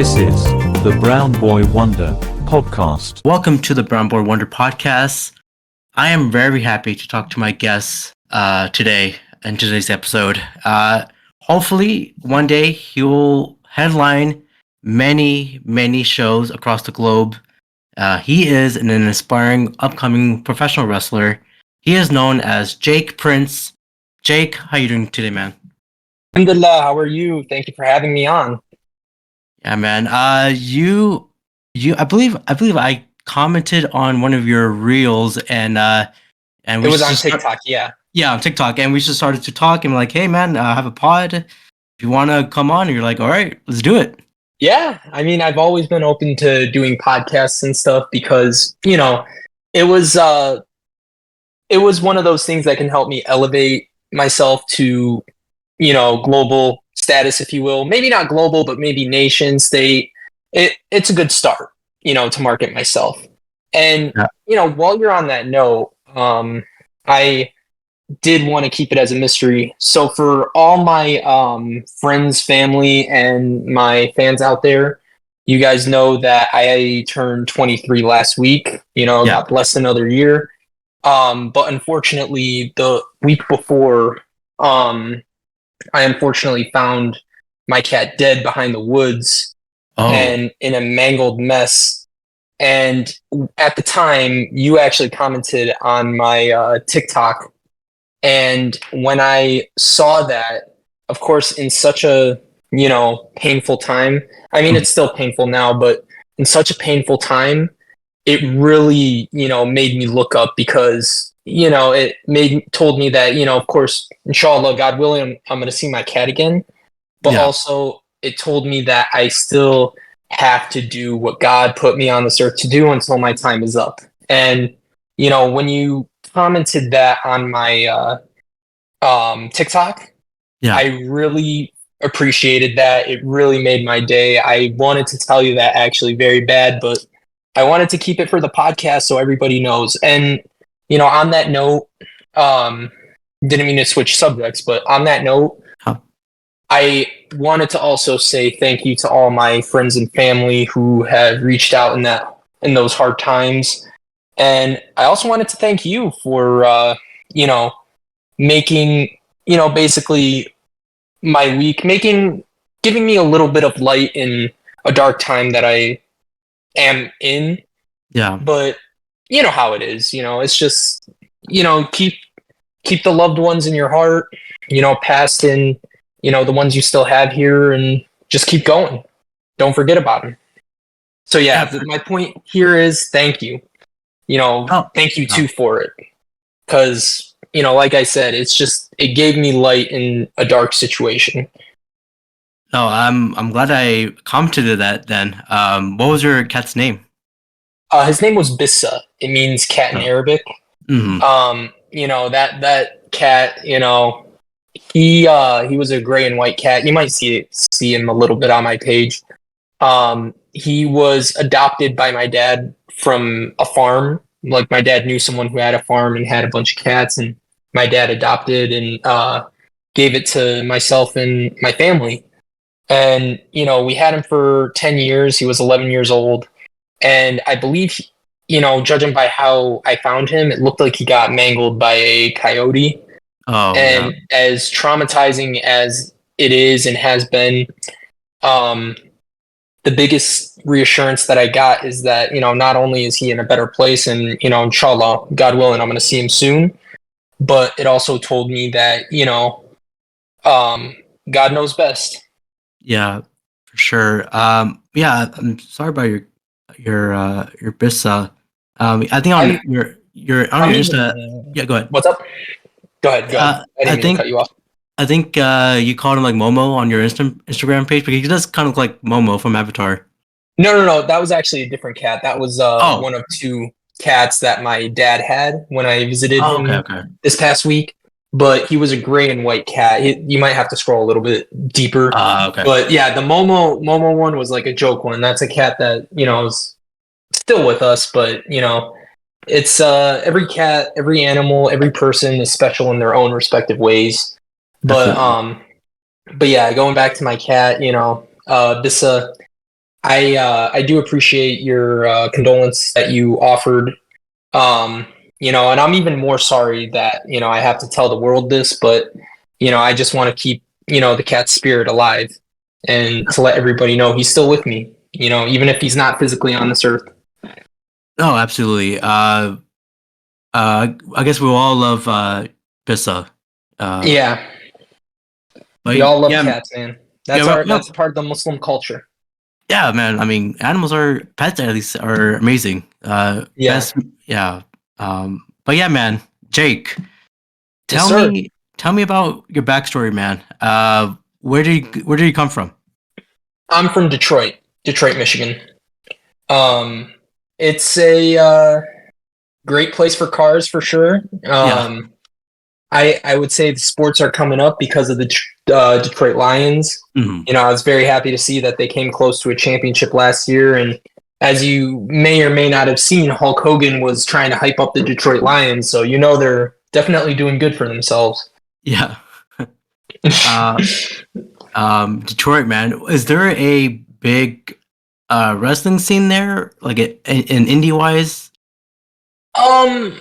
This is the Brown Boy Wonder podcast. Welcome to the Brown Boy Wonder podcast. I am very happy to talk to my guest today in today's episode. Hopefully, one day he will headline many shows across the globe. He is an inspiring upcoming professional wrestler. He is known as Jake Prince. Jake, how you doing today, man? Alhamdulillah, how are you? Thank you for having me on. Yeah, man. I believe I commented on one of your reels and it was on TikTok, yeah. Yeah, on TikTok, and we just started to talk and like, hey man, I have a pod. If you want to come on, and you're like, all right, let's do it. Yeah, I mean, I've always been open to doing podcasts and stuff because, you know, it was one of those things that can help me elevate myself to, you know, global status, if you will. Maybe not global, but maybe nation, state. It's a good start, you know, to market myself. And, you know, while you're on that note, I did want to keep it as a mystery. So for all my friends, family, and my fans out there, you guys know that I turned 23 last week, you know, got less than another year. But unfortunately, the week before, I unfortunately found my cat dead behind the woods and in a mangled mess. And at the time, you actually commented on my TikTok. And when I saw that, of course, in such a, you know, painful time, I mean, it's still painful now, but in such a painful time, it really, you know, made me look up because, you know, it told me that, you know, of course, inshallah, God willing, I'm going to see my cat again. But also it told me that I still have to do what God put me on this earth to do until my time is up. And, you know, when you commented that on my TikTok, I really appreciated that. It really made my day. I wanted to tell you that actually very bad, but I wanted to keep it for the podcast so everybody knows. And, you know, on that note, didn't mean to switch subjects, but on that note, I wanted to also say thank you to all my friends and family who have reached out in those hard times. And I also wanted to thank you for, you know, making, you know, basically my week, giving me a little bit of light in a dark time that I am in. Yeah. But you know how it is, you know, it's just, you know, keep the loved ones in your heart, you know, past and, you know, the ones you still have here, and just keep going. Don't forget about them. So yeah, my point here is thank you. You know, thank you too for it. Because, you know, like I said, it gave me light in a dark situation. No, I'm glad I commented that then. What was your cat's name? His name was Bissa. It means cat in Arabic. Mm-hmm. You know, that cat, you know, he was a gray and white cat. You might see him a little bit on my page. He was adopted by my dad from a farm. Like, my dad knew someone who had a farm and had a bunch of cats, and my dad adopted and gave it to myself and my family. And, you know, we had him for 10 years. He was 11 years old. And I believe, you know, judging by how I found him, it looked like he got mangled by a coyote. And as traumatizing as it is and has been, the biggest reassurance that I got is that, you know, not only is he in a better place and, you know, inshallah, God willing, I'm going to see him soon, but it also told me that, you know, God knows best. Yeah, for sure. Yeah, I'm sorry about your Bissa. I think on your Insta. Yeah, go ahead. What's up? Go ahead. I didn't mean to cut you off. I think you called him like Momo on your Instagram page, because he does kind of look like Momo from Avatar. No. That was actually a different cat. That was one of two cats that my dad had when I visited him this past week. But he was a gray and white cat. You might have to scroll a little bit deeper. But yeah, the Momo one was like a joke one. That's a cat that, you know, is still with us, but, you know, it's every cat, every animal, every person is special in their own respective ways. But yeah, going back to my cat, you know, Bissa, I do appreciate your condolence that you offered. And I'm even more sorry that I have to tell the world this, but I just want to keep the cat's spirit alive and to let everybody know he's still with me. Even if he's not physically on this earth. Oh, absolutely. I guess we all love Pissa. Yeah, But we all love yeah, cats, man. yeah, That's part of the Muslim culture. yeah, man. I mean, animals are pets. At least are amazing. Yeah. Best, yeah. But yeah, man, Jake, Yes, tell sir. me, tell me about your backstory, man. Where did you come from? I'm from Detroit, Michigan. Um, it's a great place for cars for sure. Yeah. I would say the sports are coming up because of the Detroit Lions. Hmm. I was very happy to see that they came close to a championship last year. And as you may or may not have seen, Hulk Hogan was trying to hype up the Detroit Lions. So they're definitely doing good for themselves. Yeah. Uh, Detroit, man. Is there a big wrestling scene there, like in indie wise? um,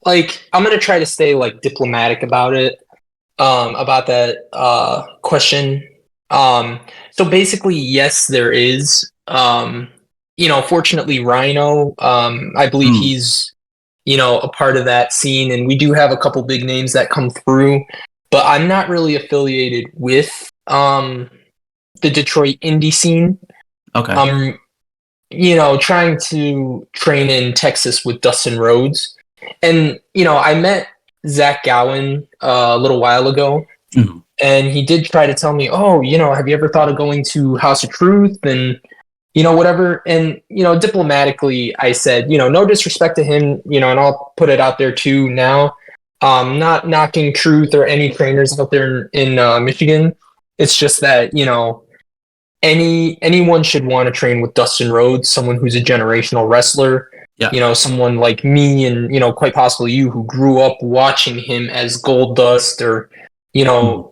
like I'm gonna try to stay like diplomatic about it. About that question. So basically, yes, there is. Fortunately, Rhino. I believe Mm, he's a part of that scene, and we do have a couple big names that come through. But I'm not really affiliated with the Detroit indie scene. okay. I'm trying to train in Texas with Dustin Rhodes, and I met Zach Gowen a little while ago, Mhm. and he did try to tell me, oh, have you ever thought of going to House of Truth and whatever. And diplomatically, I said, no disrespect to him, and I'll put it out there too now. Not knocking Truth or any trainers out there in Michigan. It's just that anyone should want to train with Dustin Rhodes, someone who's a generational wrestler. Yeah. Someone like me and quite possibly you who grew up watching him as Gold Dust, or Mhm.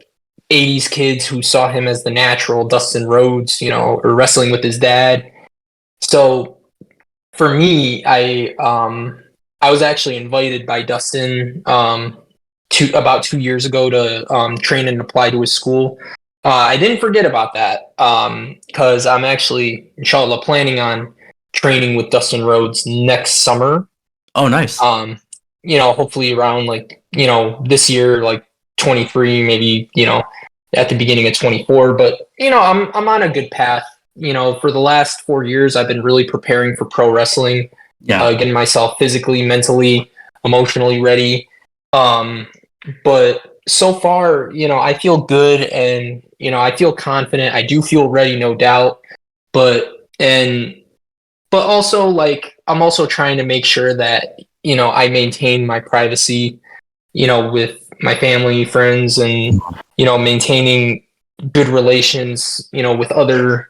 80s kids who saw him as the natural Dustin Rhodes, or wrestling with his dad. So for me, I was actually invited by Dustin about 2 years ago to train and apply to his school. I didn't forget about that because I'm actually, inshallah, planning on training with Dustin Rhodes next summer. Oh, nice. Hopefully around like, this year, like 23, maybe, at the beginning of 24. But, I'm on a good path. For the last 4 years, I've been really preparing for pro wrestling, Yeah. getting myself physically, mentally, emotionally ready. Um, but so far, I feel good and, I feel confident. I do feel ready, no doubt. But, and, but also like, I'm also trying to make sure that, I maintain my privacy, with my family, friends, and, maintaining good relations, with other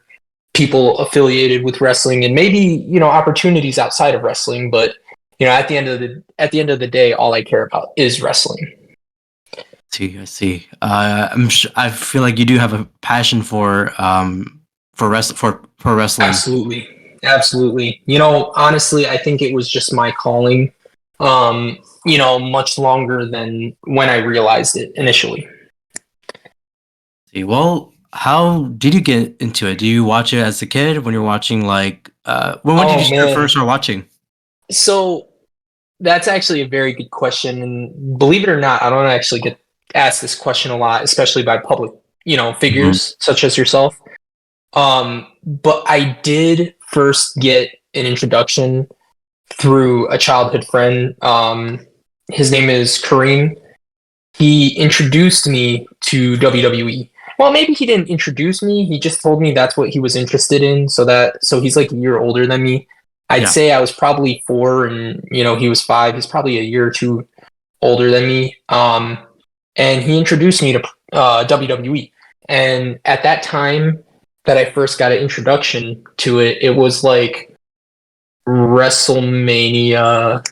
people affiliated with wrestling and maybe, opportunities outside of wrestling. But, at the end of the day, all I care about is wrestling. See, I see. I feel like you do have a passion for pro wrestling. Absolutely. Absolutely. Honestly, I think it was just my calling, much longer than when I realized it initially. See, well, how did you get into it? Do you watch it as a kid when you're watching like when did you Oh, man. first start watching? So that's actually a very good question. And believe it or not, I don't actually get asked this question a lot, especially by public, Mhm. figures such as yourself. But I did first get an introduction through a childhood friend. His name is Kareem. He introduced me to WWE. Well, maybe he didn't introduce me. He just told me that's what he was interested in. So he's like a year older than me. I'd Yeah. say I was probably 4, and he was 5. He's probably a year or two older than me. And he introduced me to WWE. And at that time that I first got an introduction to it, it was like WrestleMania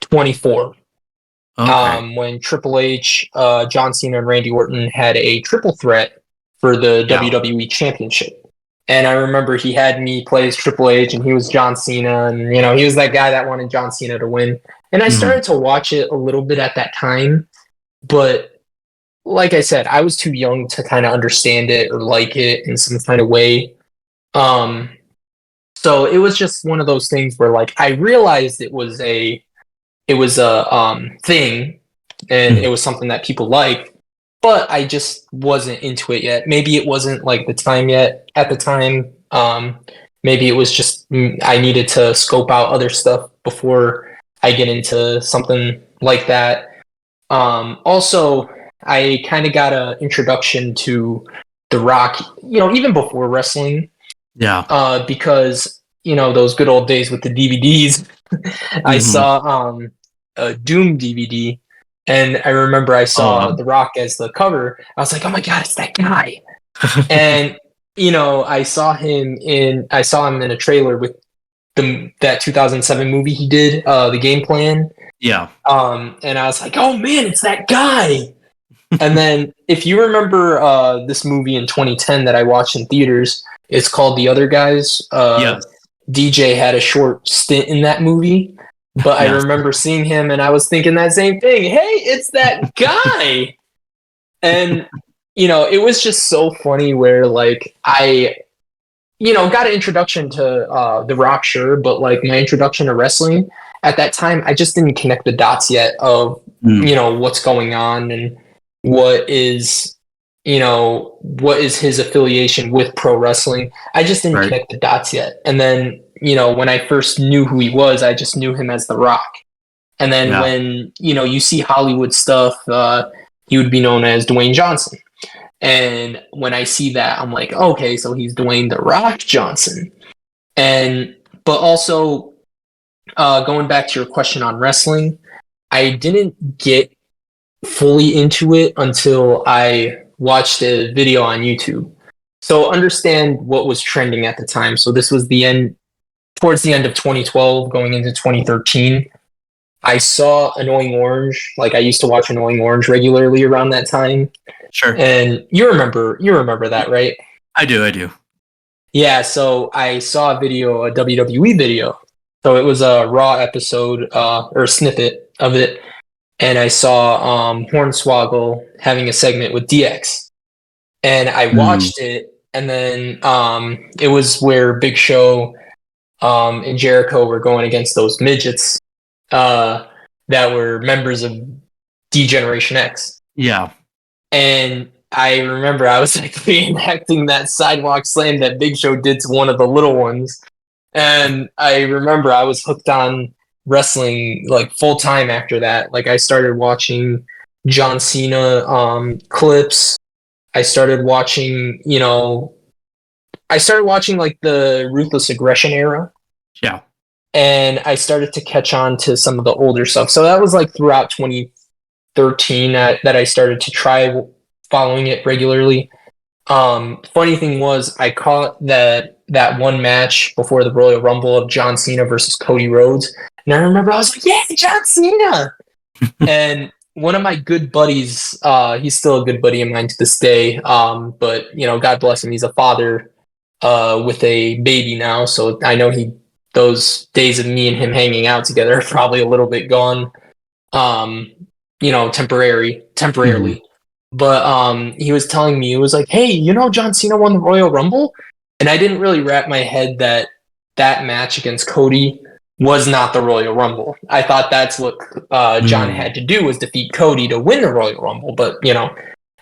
24, Okay. when Triple H, John Cena, and Randy Orton had a triple threat for the Yeah. WWE Championship. And I remember he had me play as Triple H, and he was John Cena, and he was that guy that wanted John Cena to win. And I started to watch it a little bit at that time, but like I said, I was too young to kind of understand it or like it in some kind of way. So it was just one of those things where like I realized it was a thing, and it was something that people liked, but I just wasn't into it yet. Maybe it wasn't like the time yet at the time. Maybe it was just I needed to scope out other stuff before I get into something like that. Also, I kind of got an introduction to The Rock, even before wrestling, Yeah. because those good old days with the DVDs. I saw a Doom DVD, and I remember I saw The Rock as the cover. I was like, "Oh my god, it's that guy!" And I saw him in a trailer with that 2007 movie he did, The Game Plan. Yeah. And I was like, "Oh man, it's that guy!" And then, if you remember this movie in 2010 that I watched in theaters, it's called The Other Guys. Yes. DJ had a short stint in that movie, but I Yes. remember seeing him and I was thinking that same thing. Hey, it's that guy. And it was just so funny where like I got an introduction to The Rock, sure, but like my introduction to wrestling at that time, I just didn't connect the dots yet of what's going on and what is his affiliation with pro wrestling. I just didn't connect the dots yet. And then when I first knew who he was, I just knew him as The Rock. And then when you see Hollywood stuff, he would be known as Dwayne Johnson. And when I see that, I'm like, okay, so he's Dwayne The Rock Johnson. But also, going back to your question on wrestling, I didn't get fully into it until I watched a video on YouTube. So understand what was trending at the time. So this was towards the end of 2012, going into 2013. I saw Annoying Orange. Like I used to watch Annoying Orange regularly around that time. Sure. And you remember that, right? I do. Yeah, so I saw a WWE video. So it was a Raw episode, or a snippet of it, and I saw Hornswoggle having a segment with DX. And I watched it, and then it was where Big Show and Jericho were going against those midgets that were members of D-Generation X. Yeah. And I remember I was like reenacting that sidewalk slam that Big Show did to one of the little ones. And I remember I was hooked on wrestling like full time after that. Like I started watching John Cena clips. I started watching like the Ruthless Aggression era. Yeah. And I started to catch on to some of the older stuff. So that was like throughout 2013 that I started to try following it regularly. Funny thing was I caught that one match before the Royal Rumble of John Cena versus Cody Rhodes. And I remember I was like, yeah, John Cena. And one of my good buddies, he's still a good buddy of mine to this day. But God bless him. He's a father with a baby now. So I know those days of me and him hanging out together are probably a little bit gone. Temporarily. But he was telling me, it was like, hey, John Cena won the Royal Rumble? And I didn't really wrap my head that match against Cody was not the Royal Rumble. I thought that's what John had to do, was defeat Cody to win the Royal Rumble. But,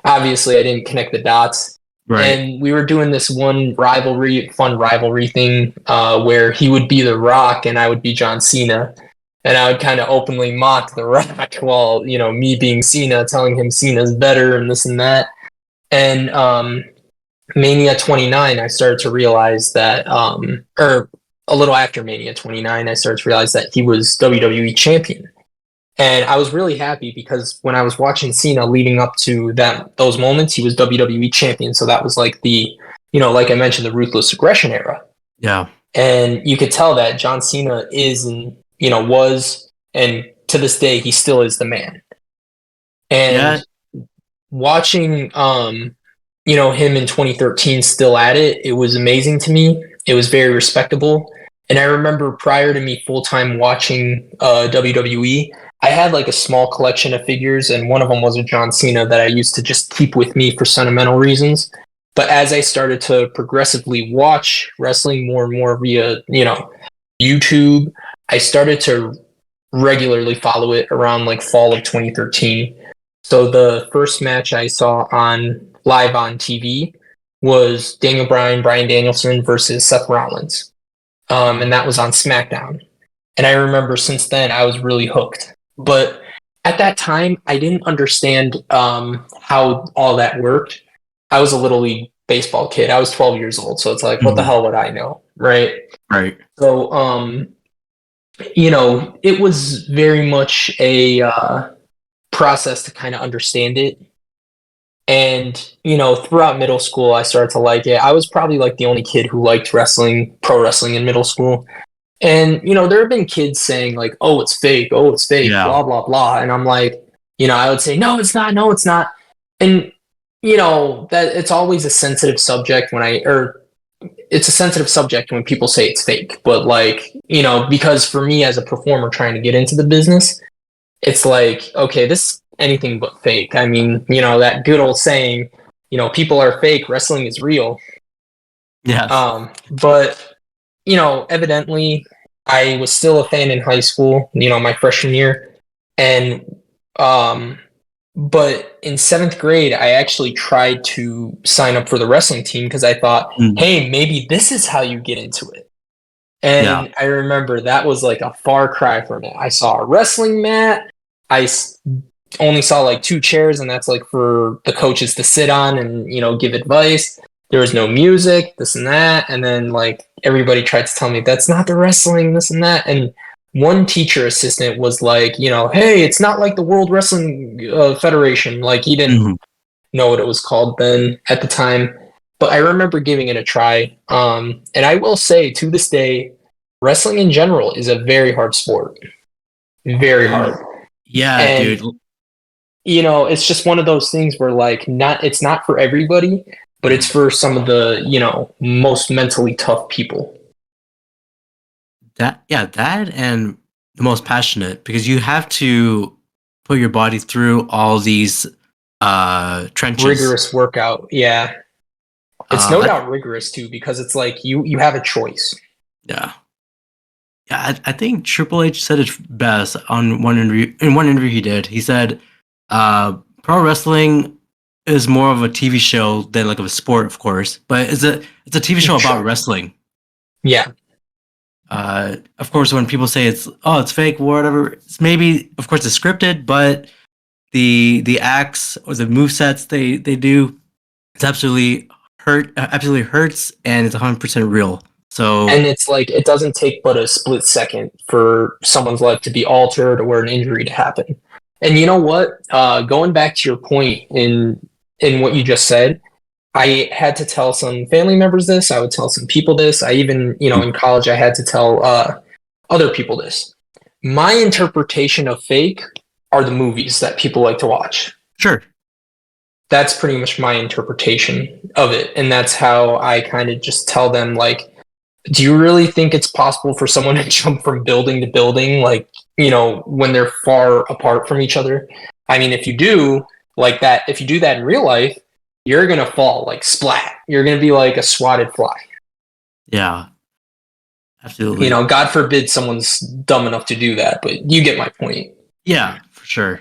obviously I didn't connect the dots. Right. And we were doing this one fun rivalry thing where he would be The Rock and I would be John Cena. And I would kind of openly mock The Rock while, me being Cena, telling him Cena's better and this and that. And Mania 29, I started to realize that, or a little after Mania 29, I started to realize that he was WWE champion. And I was really happy because when I was watching Cena leading up to those moments, he was WWE champion. So that was like like I mentioned, the Ruthless Aggression era. Yeah. And you could tell that John Cena was, and to this day, he still is the man. And watching him in 2013 still at it, it was amazing to me. It was very respectable. And I remember prior to me full-time watching WWE, I had like a small collection of figures, and one of them was a John Cena that I used to just keep with me for sentimental reasons. But as I started to progressively watch wrestling more and more via, YouTube, I started to regularly follow it around like fall of 2013. So the first match I saw on live on TV was Daniel Bryan, Bryan Danielson versus Seth Rollins. And that was on SmackDown. And I remember since then I was really hooked. But at that time, I didn't understand how all that worked. I was a little league baseball kid. I was 12 years old, so it's like, what the hell would I know, right? Right. So, it was very much a process to kind of understand it. And, throughout middle school, I started to like it. I was probably like the only kid who liked wrestling, pro wrestling in middle school. And, there have been kids saying like, oh, it's fake, Yeah. blah, blah, blah. And I'm like, I would say, no, it's not, no, it's not. And, that it's always a sensitive subject it's a sensitive subject when people say it's fake. But like, because for me as a performer trying to get into the business, it's like, okay, this anything but fake. I mean, that good old saying, people are fake, wrestling is real. Yes. But evidently I was still a fan in high school, my freshman year. And but in 7th grade, I actually tried to sign up for the wrestling team because I thought, hey, maybe this is how you get into it. And I remember that was like a far cry from it. I saw a wrestling mat. I only saw like 2 chairs, and that's like for the coaches to sit on and, give advice. There was no music, this and that. And then like everybody tried to tell me that's not the wrestling, this and that. And one teacher assistant was like, hey, it's not like the World Wrestling Federation. Like he didn't know what it was called then at the time. But I remember giving it a try. And I will say to this day, wrestling in general is a very hard sport. Very hard. Yeah, And, dude. It's just one of those things where like it's not for everybody, but it's for some of the, most mentally tough people. That and the most passionate, because you have to put your body through all these trenches. Rigorous workout. Yeah. It's no doubt rigorous too, because it's like you have a choice. Yeah. Yeah, I think Triple H said it best on one interview. In one interview he did, he said, "Pro wrestling is more of a TV show than like of a sport, of course, but it's a TV show about wrestling." Yeah. Of course, when people say it's fake, whatever, it's maybe, of course, it's scripted, but the acts or the movesets they do, it's absolutely hurts, and it's 100% real. So, and it's like it doesn't take but a split second for someone's life to be altered or an injury to happen. And you know what? Going back to your point in what you just said, I had to tell some family members this. I would tell some people this. I even, in college, I had to tell other people this. My interpretation of fake are the movies that people like to watch. Sure. That's pretty much my interpretation of it. And that's how I kind of just tell them, like, do you really think it's possible for someone to jump from building to building, like, when they're far apart from each other? I mean, if you do like that, if you do that in real life, you're going to fall like splat. You're going to be like a swatted fly. Yeah, absolutely. God forbid someone's dumb enough to do that, but you get my point. Yeah, for sure.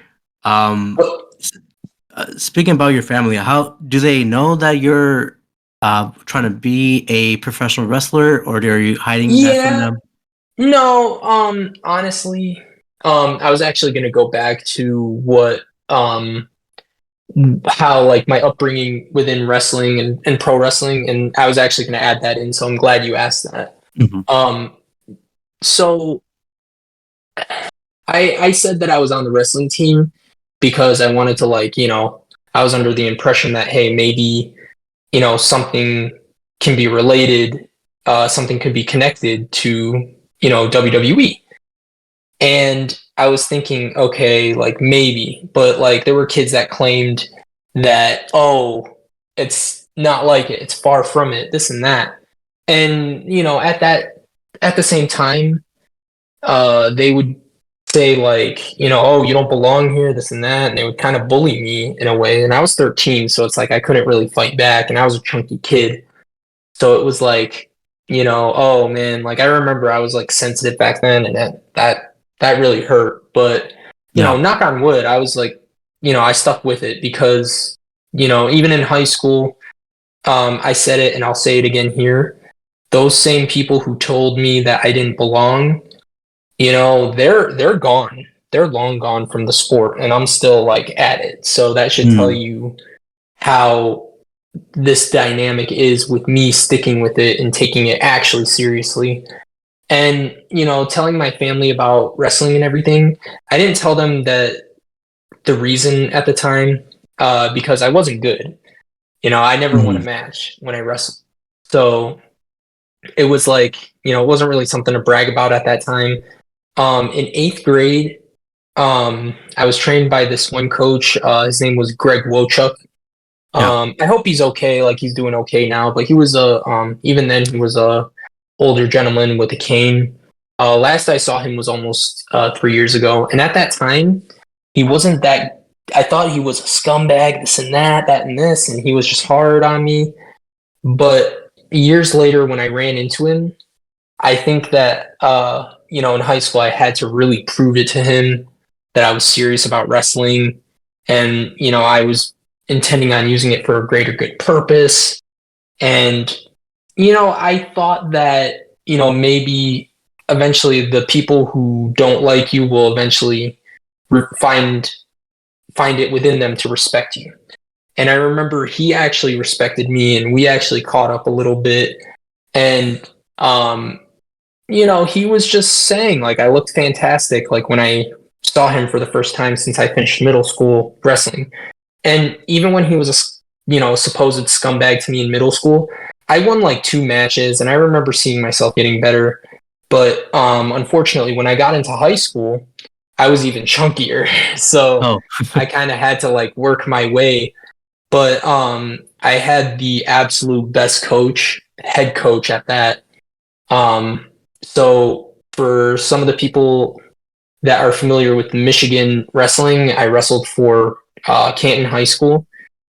Speaking about your family, how do they know that you're trying to be a professional wrestler, or are you hiding that from them? No, honestly, I was actually going to go back to what how like my upbringing within wrestling and pro wrestling, and I was actually going to add that in, so I'm glad you asked that. So I said that I was on the wrestling team because I wanted to, like, I was under the impression that, hey, maybe, something can be related, something could be connected to, WWE. And I was thinking, okay, like maybe, but like there were kids that claimed that, oh, it's not like it. It's far from it. This and that. And at the same time, they would say like, oh, you don't belong here, this and that, and they would kind of bully me in a way. And I was 13, so it's like I couldn't really fight back, and I was a chunky kid, so it was like, oh man, like I remember I was like sensitive back then, and that really hurt. But knock on wood, I was like, I stuck with it because even in high school, I said it and I'll say it again here. Those same people who told me that I didn't belong, they're gone. They're long gone from the sport, and I'm still like at it. So that should tell you how this dynamic is with me sticking with it and taking it actually seriously. And, telling my family about wrestling and everything, I didn't tell them that the reason at the time, because I wasn't good. I never won a match when I wrestled. So it was like, it wasn't really something to brag about at that time. In eighth grade, I was trained by this one coach. His name was Greg Wochuk. I hope he's okay. Like he's doing okay now, but he was even then he was a older gentleman with a cane. Last I saw him was almost 3 years ago, and at that time, he wasn't that. I thought he was a scumbag, this and that and this, and he was just hard on me. But years later, when I ran into him, I think that in high school, I had to really prove it to him that I was serious about wrestling, and I was intending on using it for a greater good purpose. And I thought that maybe eventually the people who don't like you will eventually find it within them to respect you. And I remember he actually respected me, and we actually caught up a little bit. And he was just saying like I looked fantastic, like when I saw him for the first time since I finished middle school wrestling. And even when he was a supposed scumbag to me in middle school, I won like 2 matches, and I remember seeing myself getting better. But unfortunately, when I got into high school, I was even chunkier, so I kind of had to like work my way. But I had the absolute best head coach at that. So for some of the people that are familiar with Michigan wrestling, I wrestled for Canton High School,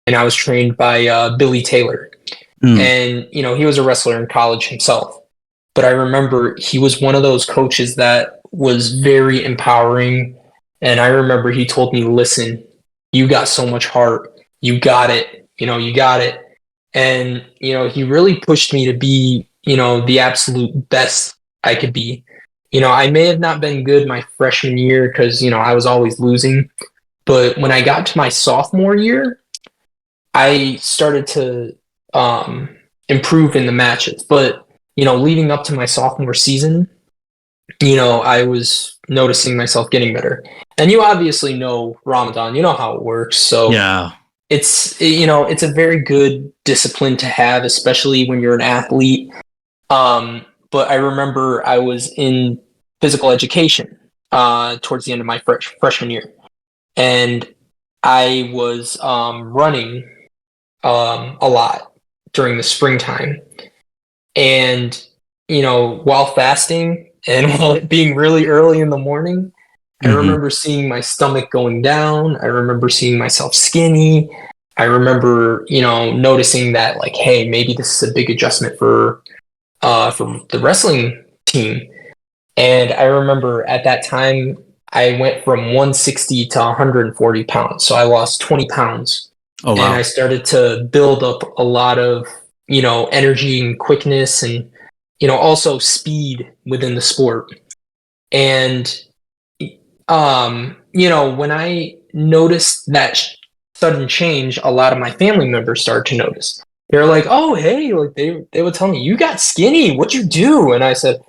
and I was trained by Billy Taylor. And he was a wrestler in college himself. But I remember he was one of those coaches that was very empowering. And I remember he told me, listen, you got so much heart. You got it. You got it. And, he really pushed me to be, the absolute best I could be. I may have not been good my freshman year because, I was always losing. But when I got to my sophomore year, I started to improve in the matches. But, leading up to my sophomore season, I was noticing myself getting better. And you obviously know Ramadan, you know how it works. So Yeah. it's a very good discipline to have, especially when you're an athlete. But I remember I was in physical education towards the end of my freshman year, and I was running a lot during the springtime. And while fasting and while it being really early in the morning, I remember seeing my stomach going down. I remember seeing myself skinny. I remember, noticing that like, hey, maybe this is a big adjustment for the wrestling team. And I remember at that time, I went from 160 to 140 pounds. So I lost 20 pounds. Oh, wow. And I started to build up a lot of, energy and quickness and, also speed within the sport. And, when I noticed that sudden change, a lot of my family members started to notice. They're like, oh, hey, like they would tell me, you got skinny. What'd you do? And I said,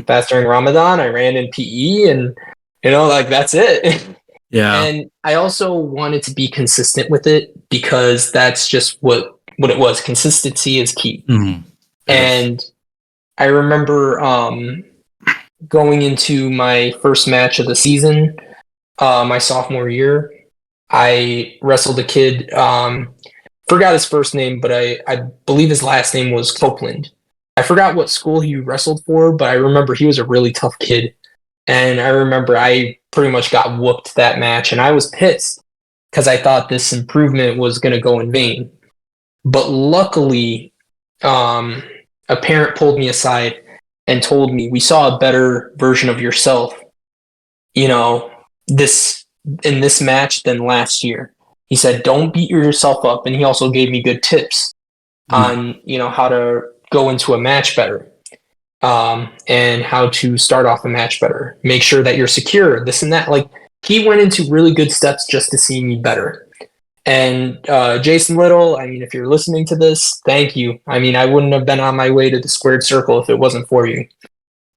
fast during Ramadan, I ran in PE and, like that's it. Yeah. And I also wanted to be consistent with it because that's just what it was. Consistency is key. Mm-hmm. And I remember going into my first match of the season, my sophomore year. I wrestled a kid forgot his first name, but I believe his last name was Copeland. I forgot what school he wrestled for, but I remember he was a really tough kid. And I remember I pretty much got whooped that match, and I was pissed because I thought this improvement was going to go in vain. But luckily, a parent pulled me aside and told me, we saw a better version of yourself, this in this match than last year. He said, don't beat yourself up. And he also gave me good tips on, how to go into a match better, and how to start off a match better. Make sure that you're secure, this and that. Like, he went into really good steps just to see me better. And Jason Little, I mean, if you're listening to this, thank you. I mean, I wouldn't have been on my way to the squared circle if it wasn't for you.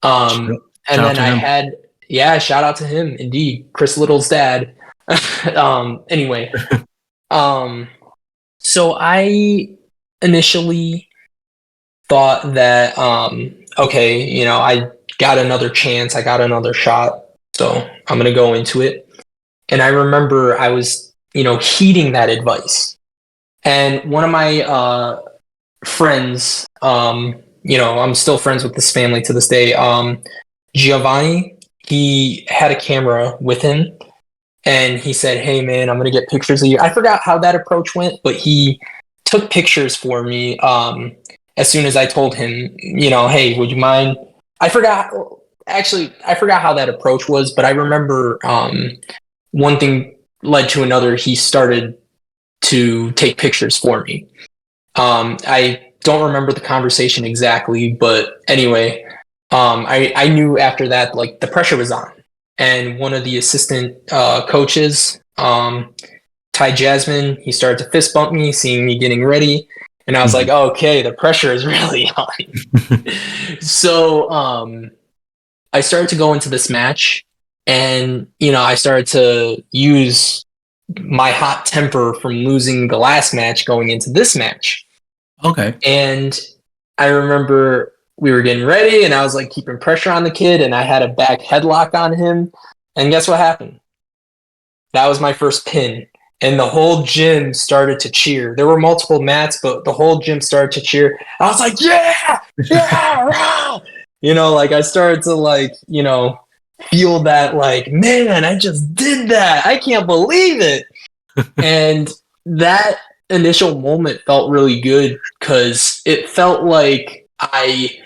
And then shout out to him, indeed. Chris Little's dad. Anyway, so I initially thought that, I got another chance, I got another shot, so I'm going to go into it. And I remember I was, heeding that advice. And one of my friends, I'm still friends with this family to this day, Giovanni, he had a camera with him, and he said, hey man, I'm going to get pictures of you. I forgot how that approach went, but he took pictures for me as soon as I told him, hey, would you mind? I forgot how that approach was, but I remember one thing led to another. He started to take pictures for me. I don't remember the conversation exactly, but anyway, I knew after that, like, the pressure was on. And one of the assistant coaches, Ty Jasmine, he started to fist bump me, seeing me getting ready. And I was like, okay, the pressure is really on. So I started to go into this match, and, I started to use my hot temper from losing the last match going into this match. Okay. And I remember we were getting ready, and I was like keeping pressure on the kid, and I had a back headlock on him. And guess what happened? That was my first pin. And the whole gym started to cheer. There were multiple mats, but the whole gym started to cheer. I was like, yeah, rah! I started to feel that, like, man, I just did that. I can't believe it. And that initial moment felt really good because it felt like I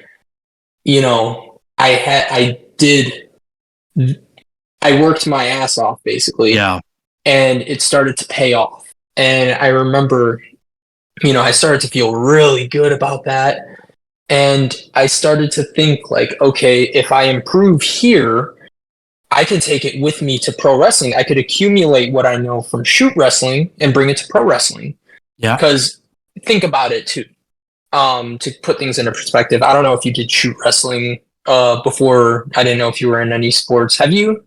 worked my ass off, basically. Yeah. And it started to pay off. And I remember, I started to feel really good about that. And I started to think, like, okay, if I improve here, I can take it with me to pro wrestling. I could accumulate what I know from shoot wrestling and bring it to pro wrestling. Yeah. Because think about it too. To put things into perspective, I don't know if you did shoot wrestling before. I didn't know if you were in any sports. Have you?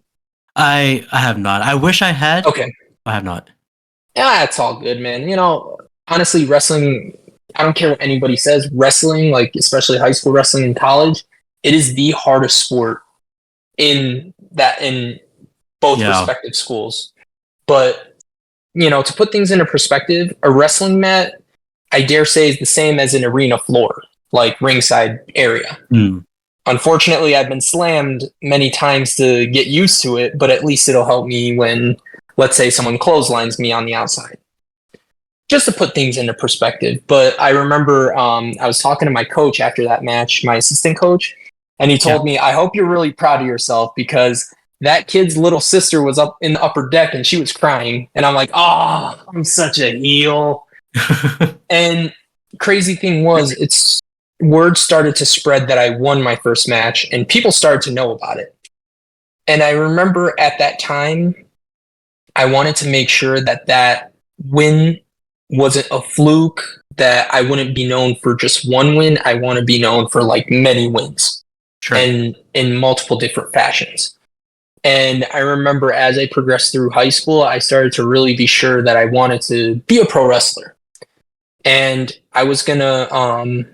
I have not. I wish I had. Okay. I have not. Yeah, it's all good, man. Honestly, wrestling, I don't care what anybody says, wrestling, like especially high school wrestling and college, it is the hardest sport in both respective schools. But, to put things into perspective, a wrestling mat, I dare say, is the same as an arena floor, like ringside area. Unfortunately, I've been slammed many times to get used to it, but at least it'll help me when, let's say, someone clotheslines me on the outside. Just to put things into perspective. But I remember I was talking to my coach after that match, my assistant coach, and he told me, I hope you're really proud of yourself because that kid's little sister was up in the upper deck and she was crying. And I'm like, oh, I'm such a heel. And crazy thing was, word started to spread that I won my first match and people started to know about it. And I remember at that time, I wanted to make sure that win wasn't a fluke, that I wouldn't be known for just one win. I want to be known for like many wins. Sure. And in multiple different fashions. And I remember as I progressed through high school, I started to really be sure that I wanted to be a pro wrestler. And I was going to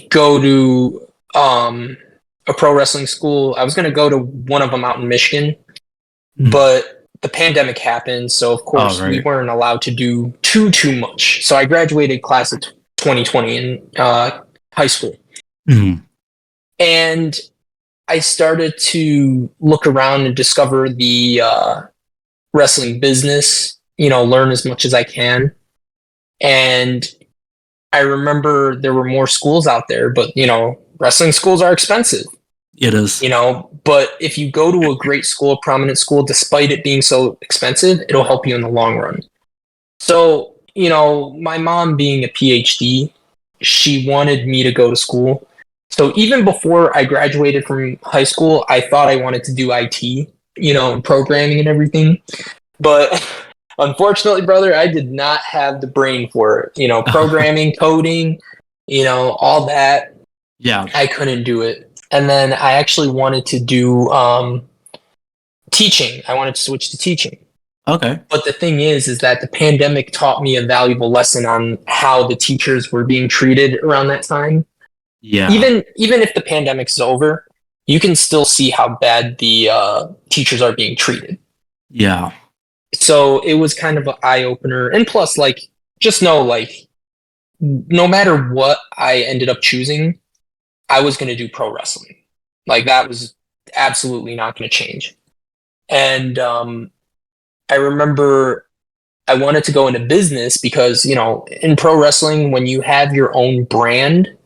go to a pro wrestling school. I was going to go to one of them out in Michigan. But the pandemic happened, so of course we right. weren't allowed to do too much. So I graduated class of 2020 in high school, Mhm. and I started to look around and discover the wrestling business. Learn as much as I can, and I remember there were more schools out there, but wrestling schools are expensive. It is. But if you go to a great school, a prominent school, despite it being so expensive, it'll help you in the long run. So, my mom being a PhD, she wanted me to go to school. So even before I graduated from high school, I thought I wanted to do IT, and programming and everything. But unfortunately, brother, I did not have the brain for it. Programming, coding, all that. Yeah. I couldn't do it. And then I actually wanted to do teaching. I wanted to switch to teaching. Okay. But the thing is that the pandemic taught me a valuable lesson on how the teachers were being treated around that time. Yeah. Even if the pandemic's over, you can still see how bad the teachers are being treated. Yeah. So it was kind of an eye opener. And plus, just know, no matter what I ended up choosing, I was going to do pro wrestling. That was absolutely not going to change. And I remember I wanted to go into business because, in pro wrestling, when you have your own brand,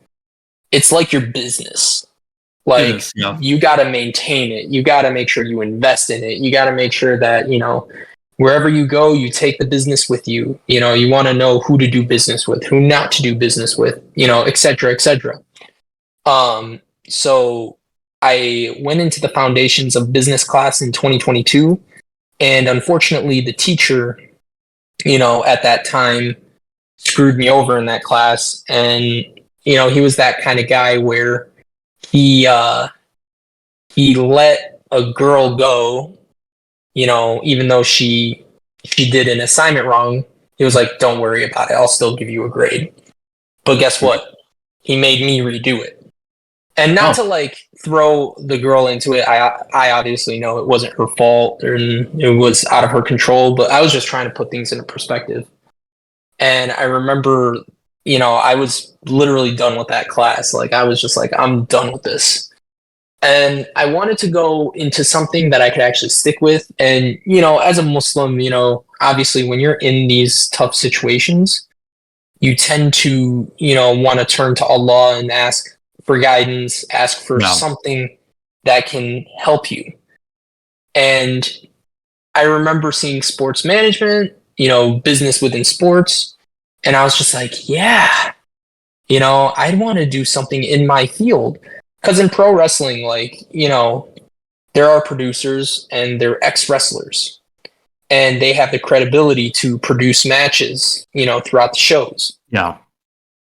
it's like your business. It is, yeah. You got to maintain it. You got to make sure you invest in it. You got to make sure that, wherever you go, you take the business with you. You want to know who to do business with, who not to do business with, et cetera, et cetera. So I went into the foundations of business class in 2022, and unfortunately the teacher, at that time screwed me over in that class. And, he was that kind of guy where he let a girl go, even though she did an assignment wrong. He was like, don't worry about it. I'll still give you a grade. But guess what? He made me redo it. And not to throw the girl into it. I obviously know it wasn't her fault and it was out of her control, but I was just trying to put things into perspective. And I remember, I was literally done with that class. I was just like, I'm done with this. And I wanted to go into something that I could actually stick with. And, as a Muslim, obviously when you're in these tough situations, you tend to, want to turn to Allah and ask for guidance, ask for something that can help you. And I remember seeing sports management, business within sports. And I was just like, yeah, I'd want to do something in my field. Because in pro wrestling, there are producers and they're ex-wrestlers. And they have the credibility to produce matches, throughout the shows. Yeah.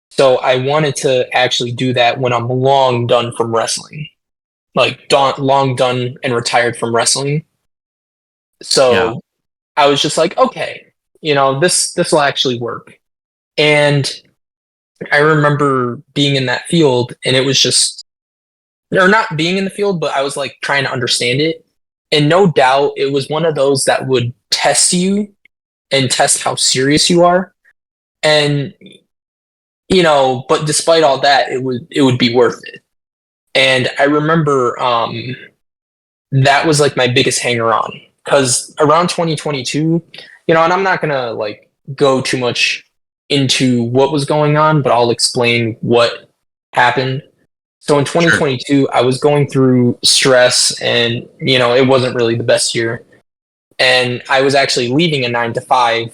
So I wanted to actually do that when I'm long done from wrestling. Long done and retired from wrestling. So I was just like, okay, this will actually work. And I remember being in that field, and it was just, or not being in the field, but I was trying to understand it. And no doubt it was one of those that would test you and test how serious you are. And, but despite all that, it would be worth it. And I remember that was my biggest hanger on, because around 2022, and I'm not going to go too much into what was going on, but I'll explain what happened. So in 2022, I was going through stress, and, it wasn't really the best year. And I was actually leaving a 9-to-5,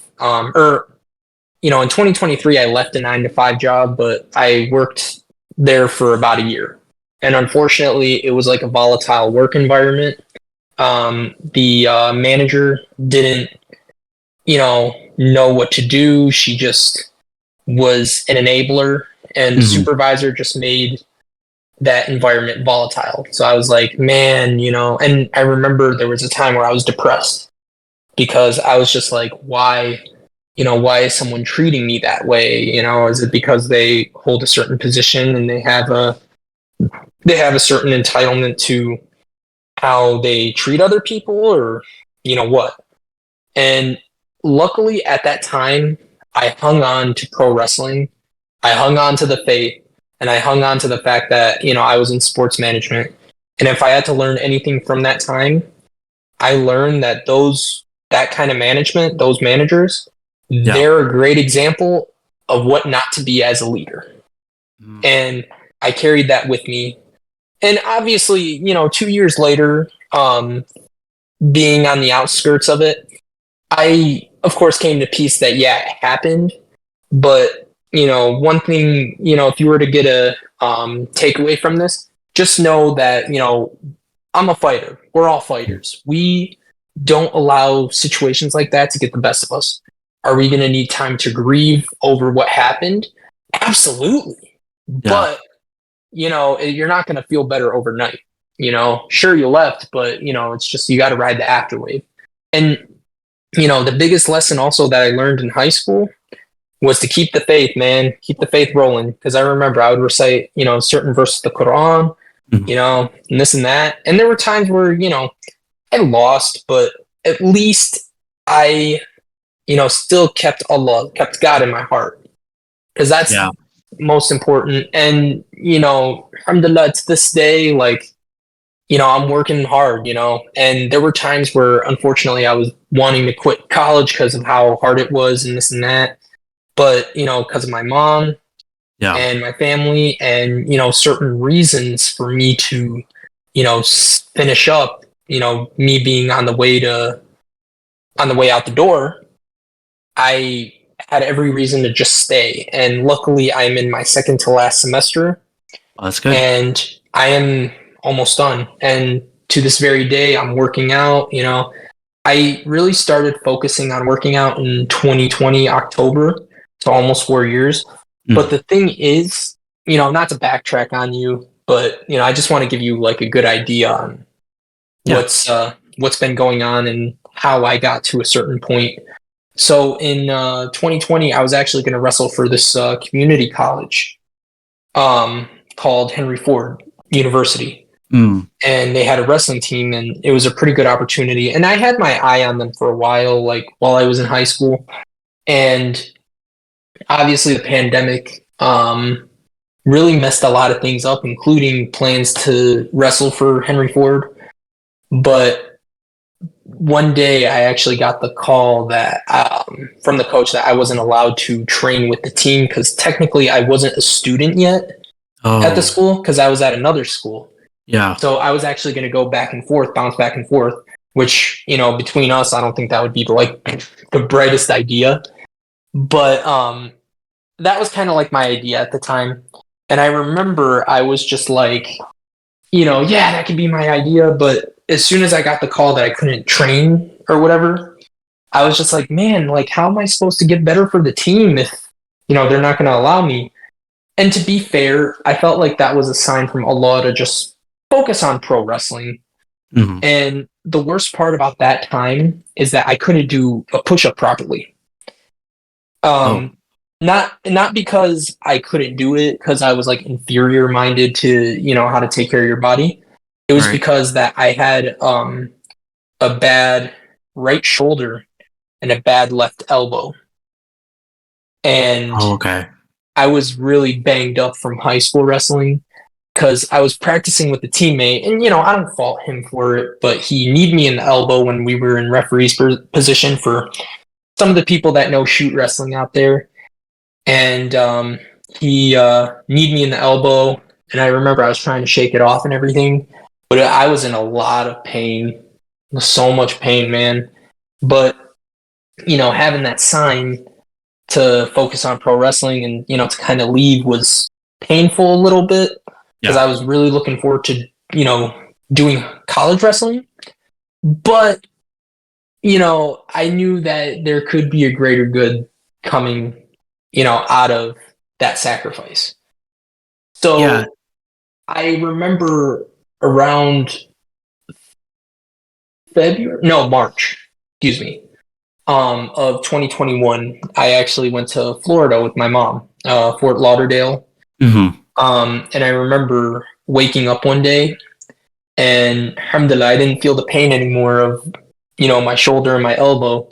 in 2023, I left a 9-to-5 job, but I worked there for about a year. And unfortunately, it was a volatile work environment. The manager didn't, know what to do. She just was an enabler, and the supervisor just made that environment volatile. So I was like, man, and I remember there was a time where I was depressed because I was just like, why is someone treating me that way? Is it because they hold a certain position and they have a certain entitlement to how they treat other people, or what? And luckily at that time, I hung on to pro wrestling. I hung on to the faith, and I hung on to the fact that, I was in sports management. And if I had to learn anything from that time, I learned that that kind of management, those managers, Yeah. they're a great example of what not to be as a leader. And I carried that with me. And obviously, 2 years later, being on the outskirts of it, I, of course, came to peace that, yeah, it happened. But, one thing, if you were to get a takeaway from this, just know that, I'm a fighter. We're all fighters. We don't allow situations like that to get the best of us. Are we going to need time to grieve over what happened? Absolutely. Yeah. But, you're not going to feel better overnight. Sure, you left, but, it's just you got to ride the afterwave. And, the biggest lesson also that I learned in high school was to keep the faith, man. Keep the faith rolling. Because I remember I would recite, certain verses of the Quran, and this and that. And there were times where, I lost, but at least I, still kept Allah, kept God in my heart. Because that's most important. And, alhamdulillah, to this day, like, I'm working hard, and there were times where unfortunately I was wanting to quit college because of how hard it was and this and that. But, because of my mom and my family and, certain reasons for me to, finish up, me being on the way out the door, I had every reason to just stay. And luckily I'm in my second to last semester. Oh, that's good. And I am almost done. And to this very day, I'm working out. I really started focusing on working out in 2020, October, so almost 4 years. But the thing is, not to backtrack on you, but, I just want to give you like a good idea on what's been going on and how I got to a certain point. So in 2020, I was actually going to wrestle for this community college called Henry Ford University. And they had a wrestling team, and it was a pretty good opportunity. And I had my eye on them for a while, like while I was in high school. And obviously the pandemic really messed a lot of things up, including plans to wrestle for Henry Ford. But one day I actually got the call that from the coach that I wasn't allowed to train with the team because technically I wasn't a student yet at the school because I was at another school. Yeah. So I was actually going to go back and forth, bounce back and forth, which, between us, I don't think that would be the brightest idea. But that was kind of like my idea at the time. And I remember I was just like, yeah, that could be my idea. But as soon as I got the call that I couldn't train or whatever, I was just like, man, like, how am I supposed to get better for the team if, they're not going to allow me? And to be fair, I felt like that was a sign from Allah to just focus on pro wrestling. And the worst part about that time is that I couldn't do a push-up properly. Not because I couldn't do it because I was like inferior minded to, how to take care of your body. It was because that I had a bad right shoulder and a bad left elbow. And I was really banged up from high school wrestling because I was practicing with a teammate, and, I don't fault him for it, but he kneed me in the elbow when we were in referee's position for some of the people that know shoot wrestling out there. And he kneed me in the elbow, and I remember I was trying to shake it off and everything, but I was in a lot of pain, so much pain, man. But, having that sign to focus on pro wrestling and, to kind of leave was painful a little bit. Because I was really looking forward to, doing college wrestling. But, I knew that there could be a greater good coming, out of that sacrifice. So I remember around March, of 2021, I actually went to Florida with my mom, Fort Lauderdale. And I remember waking up one day and alhamdulillah, I didn't feel the pain anymore of, my shoulder and my elbow.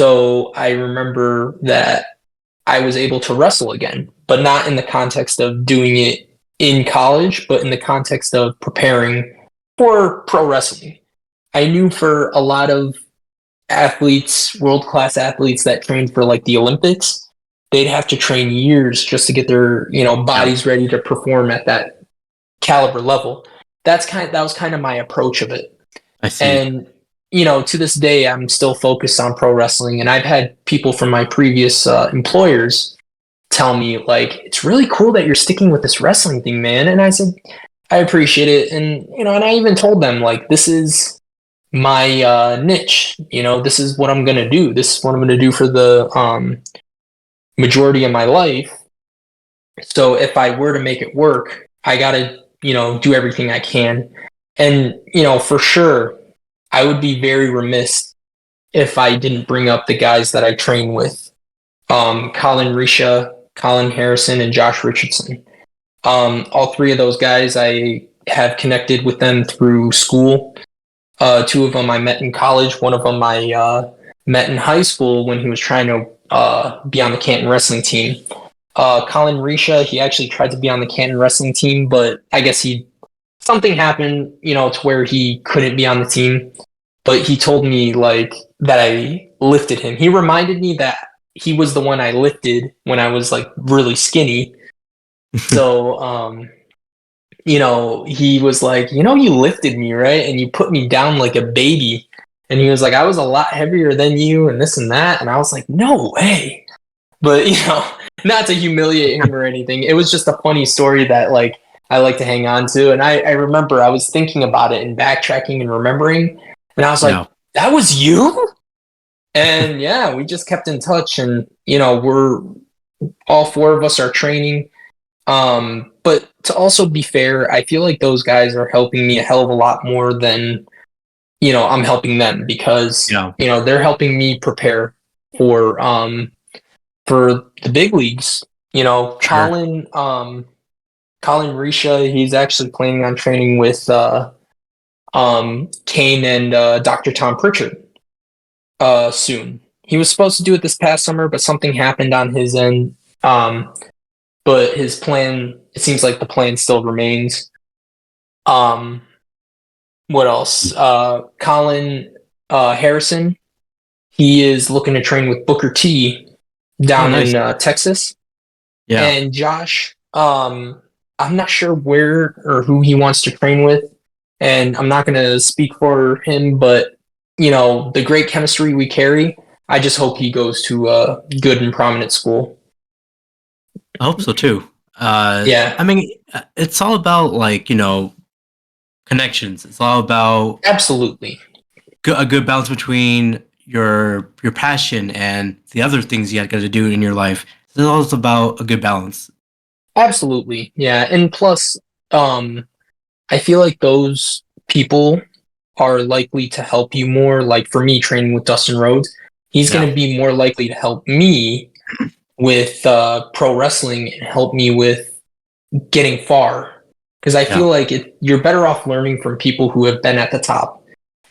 So I remember that I was able to wrestle again, but not in the context of doing it in college, but in the context of preparing for pro wrestling. I knew for a lot of athletes, world class athletes that trained for like the Olympics, they'd have to train years just to get their, bodies ready to perform at that caliber level. That was kind of my approach of it. I see. And to this day, I'm still focused on pro wrestling, and I've had people from my previous employers tell me like, it's really cool that you're sticking with this wrestling thing, man. And I said, I appreciate it, and and I even told them like, this is my niche. This is what I'm gonna do. This is what I'm gonna do for the majority of my life. So if I were to make it work, I gotta do everything I can. And for sure, I would be very remiss if I didn't bring up the guys that I train with. Colin Risha, Colin Harrison, and Josh Richardson. All three of those guys, I have connected with them through school. Two of them I met in college. One of them I met in high school when he was trying to be on the Canton wrestling team. Colin Risha, he actually tried to be on the Canton wrestling team, but I guess something happened, to where he couldn't be on the team. But he told me like that I lifted him. He reminded me that he was the one I lifted when I was like really skinny. So, he was like, you lifted me, right? And you put me down like a baby. And he was like, I was a lot heavier than you and this and that. And I was like, no way. But, not to humiliate him or anything. It was just a funny story that like I like to hang on to. And I remember I was thinking about it and backtracking and remembering. And I was like, that was you? And yeah, we just kept in touch, and we're all four of us are training. But to also be fair, I feel like those guys are helping me a hell of a lot more than I'm helping them, because they're helping me prepare for the big leagues. Colin Risha, he's actually planning on training with Kane and Dr. Tom Pritchard soon. He was supposed to do it this past summer, but something happened on his end. But his plan, it seems like the plan still remains. What else? Colin Harrison, he is looking to train with Booker T down in Texas. Yeah. And Josh, I'm not sure where or who he wants to train with, and I'm not going to speak for him, but the great chemistry we carry, I just hope he goes to a good and prominent school. I hope so too. Yeah. I mean, it's all about like connections. It's all about Absolutely a good balance between your passion and the other things you got to do in your life. It's also about a good balance. Absolutely, yeah. And plus, I feel like those people are likely to help you more. Like for me, training with Dustin Rhodes, he's going to be more likely to help me with pro wrestling and help me with getting far. Because I feel like you're better off learning from people who have been at the top.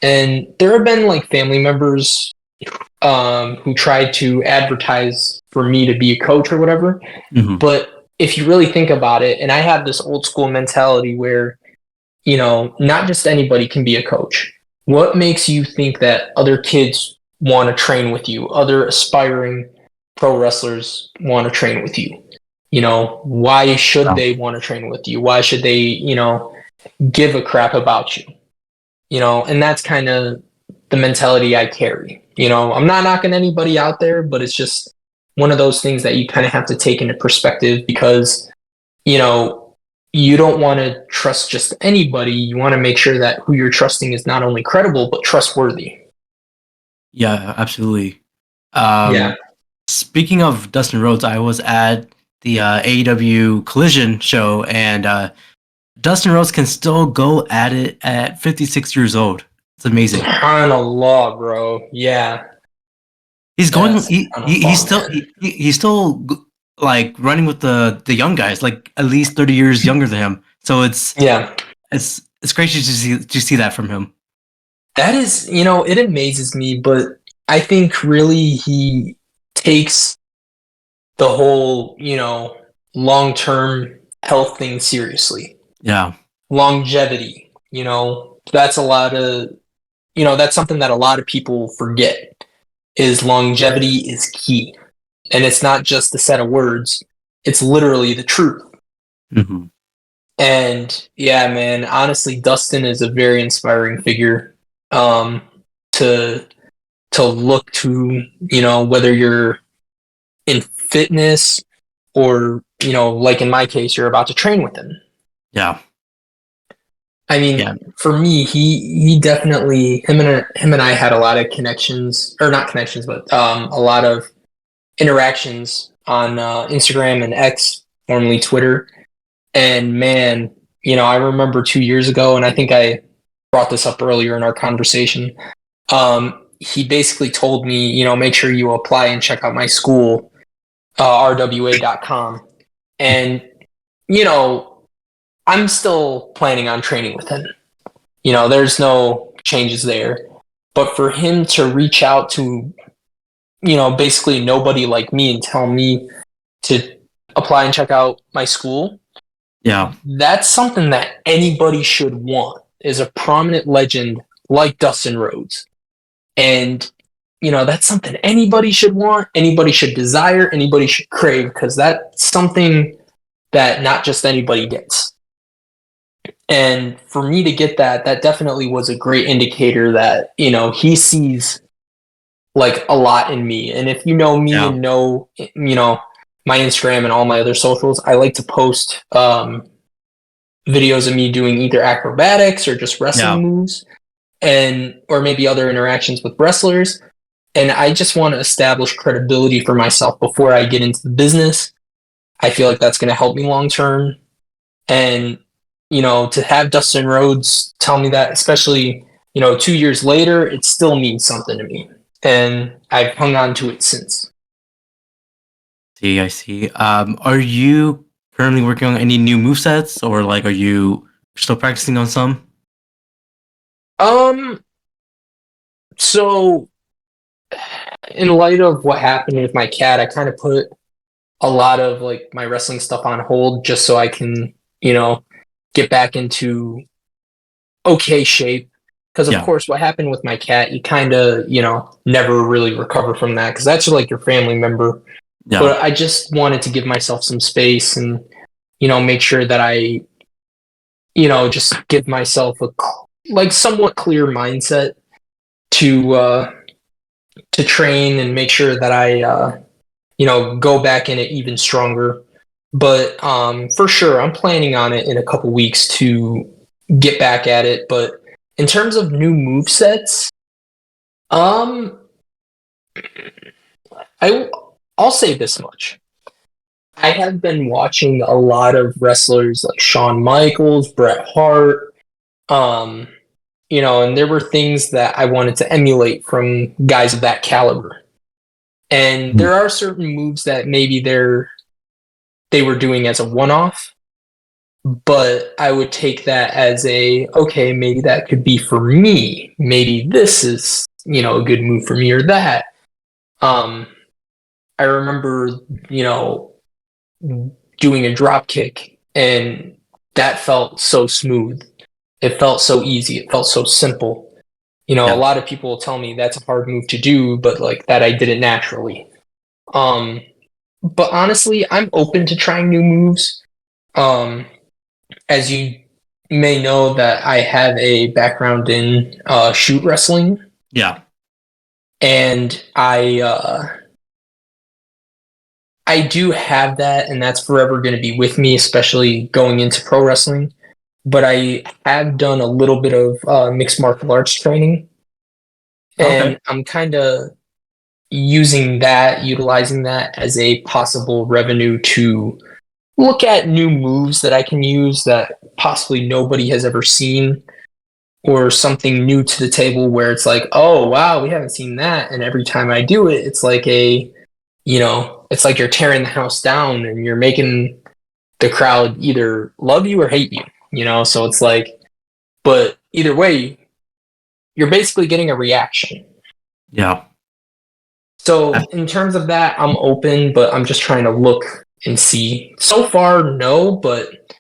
And there have been like family members who tried to advertise for me to be a coach or whatever. Mm-hmm. But if you really think about it, and I have this old school mentality where, not just anybody can be a coach. What makes you think that other kids want to train with you? Other aspiring pro wrestlers want to train with you? Why should they want to train with you? Why should they, give a crap about you? And that's kind of the mentality I carry. I'm not knocking anybody out there, but it's just one of those things that you kind of have to take into perspective, because, you don't want to trust just anybody. You want to make sure that who you're trusting is not only credible, but trustworthy. Yeah, absolutely. Speaking of Dustin Rhodes, I was at the AEW Collision show, and Dustin Rhodes can still go at it at 56 years old. It's amazing. Subhanallah, bro. Yeah. He's going. He's still like running with the young guys, like at least 30 years younger than him. So it's crazy to see that from him. That is, it amazes me, but I think really he takes the whole, long-term health thing seriously. Yeah. Longevity, that's a lot of, that's something that a lot of people forget is longevity is key. And it's not just a set of words. It's literally the truth. Hmm. And yeah, man, honestly, Dustin is a very inspiring figure to look to, whether you're in fitness or, like in my case, you're about to train with him. Yeah. I mean, Yeah. for me, he definitely him and I had a lot of connections, or not connections, but a lot of interactions on Instagram and X, formerly Twitter. And man, I remember 2 years ago, and I think I brought this up earlier in our conversation. He basically told me, make sure you apply and check out my school, rwa.com. And, I'm still planning on training with him. There's no changes there. But for him to reach out to, basically nobody like me and tell me to apply and check out my school, Yeah. that's something that anybody should want, is a prominent legend like Dustin Rhodes. And, that's something anybody should want, anybody should desire, anybody should crave, because that's something that not just anybody gets. And for me to get that, that definitely was a great indicator that, he sees like a lot in me. And if you know me Yeah. and know, my Instagram and all my other socials, I like to post videos of me doing either acrobatics or just wrestling moves, and or maybe other interactions with wrestlers. And I just want to establish credibility for myself before I get into the business. I feel like that's going to help me long term. And, to have Dustin Rhodes tell me that, especially, 2 years later, it still means something to me. And I've hung on to it since. See, I see. Are you currently working on any new movesets, or like are you still practicing on some? So in light of what happened with my cat, I kind of put a lot of like my wrestling stuff on hold just so I can, get back into okay shape. Because of Yeah. course, what happened with my cat, you kind of, never really recover from that because that's like your family member. Yeah. But I just wanted to give myself some space and, make sure that I, just give myself a like somewhat clear mindset to train and make sure that I, go back in it even stronger. But for sure, I'm planning on it in a couple weeks to get back at it. But in terms of new move sets, um, I'll say this much. I have been watching a lot of wrestlers like Shawn Michaels, Bret Hart, um, and there were things that I wanted to emulate from guys of that caliber. And there are certain moves that maybe they were doing as a one-off, but I would take that as okay, maybe that could be for me. Maybe this is, a good move for me or that. I remember, doing a drop kick, and that felt so smooth. It felt so easy. It felt so simple. A lot of people will tell me that's a hard move to do, but like that I did it naturally. But honestly, I'm open to trying new moves. As you may know, that I have a background in shoot wrestling, Yeah. and I do have that, and that's forever going to be with me, especially going into pro wrestling. But I have done a little bit of mixed martial arts training, and Okay. I'm kind of utilizing that as a possible revenue to look at new moves that I can use that possibly nobody has ever seen, or something new to the table where it's like, oh wow, we haven't seen that. And every time I do it, it's like it's like you're tearing the house down and you're making the crowd either love you or hate you, so it's like, but either way, you're basically getting a reaction. Yeah. So in terms of that, I'm open, but I'm just trying to look and see. So far, no, but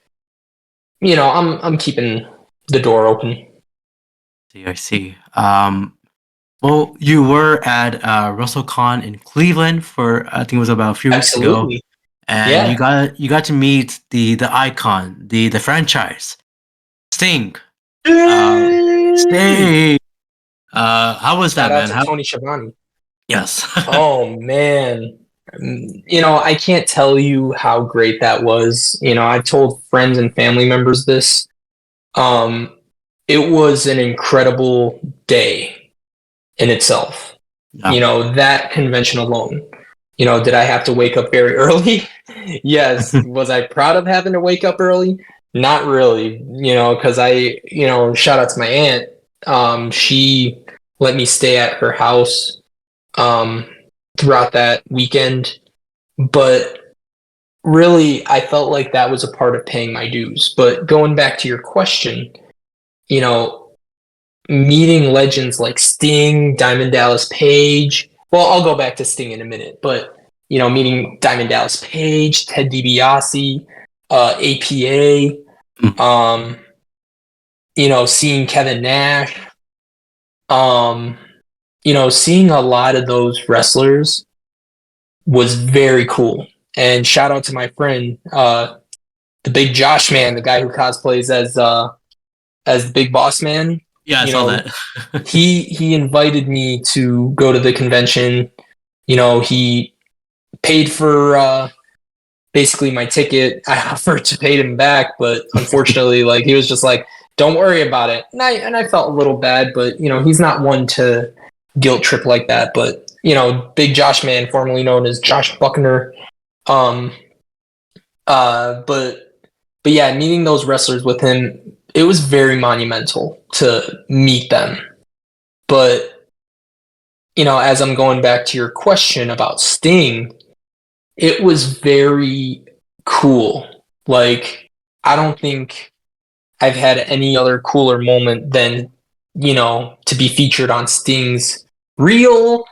I'm keeping the door open. I see. Well, you were at WrestleCon in Cleveland for I think it was about a few weeks ago, Absolutely. and Yeah. you got to meet the icon, the franchise, Sting. Shout Sting. How was that, out man? to How? Tony Schiavone. Yes. Oh man. I can't tell you how great that was. I've told friends and family members this. Um, it was an incredible day in itself. Yeah. That convention alone. Did I have to wake up very early? Yes. Was I proud of having to wake up early? Not really, because shout out to my aunt. She let me stay at her house um, throughout that weekend. But really, I felt like that was a part of paying my dues. But going back to your question, you know, meeting legends like Sting, Diamond Dallas Page. Well, I'll go back to Sting in a minute, but meeting Diamond Dallas Page, Ted DiBiase, APA, Mm. um, seeing Kevin Nash, um, seeing a lot of those wrestlers was very cool. And shout out to my friend, the Big Josh Man, the guy who cosplays as the Big Boss Man. Yeah, I You saw know, that. he invited me to go to the convention. He paid for basically my ticket. I offered to pay him back, but unfortunately, like he was just like, "Don't worry about it." And I felt a little bad, but he's not one to guilt trip like that. But Big Josh Man, formerly known as Josh Buckner. Um, but yeah, meeting those wrestlers with him, it was very monumental to meet them. But as I'm going back to your question about Sting, it was very cool. Like, I don't think I've had any other cooler moment than, to be featured on Sting's reel,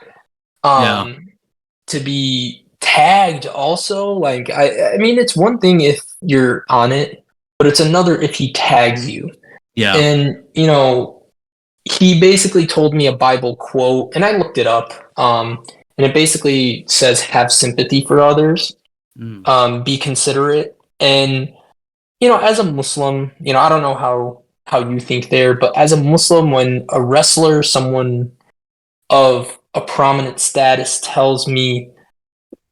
Yeah. to be tagged also. Like, I mean, it's one thing if you're on it, but it's another if he tags you. Yeah. And, he basically told me a Bible quote, and I looked it up. And it basically says, "Have sympathy for others, Mm. be considerate." And as a Muslim, I don't know how you think there, but as a Muslim, when a wrestler, someone of a prominent status, tells me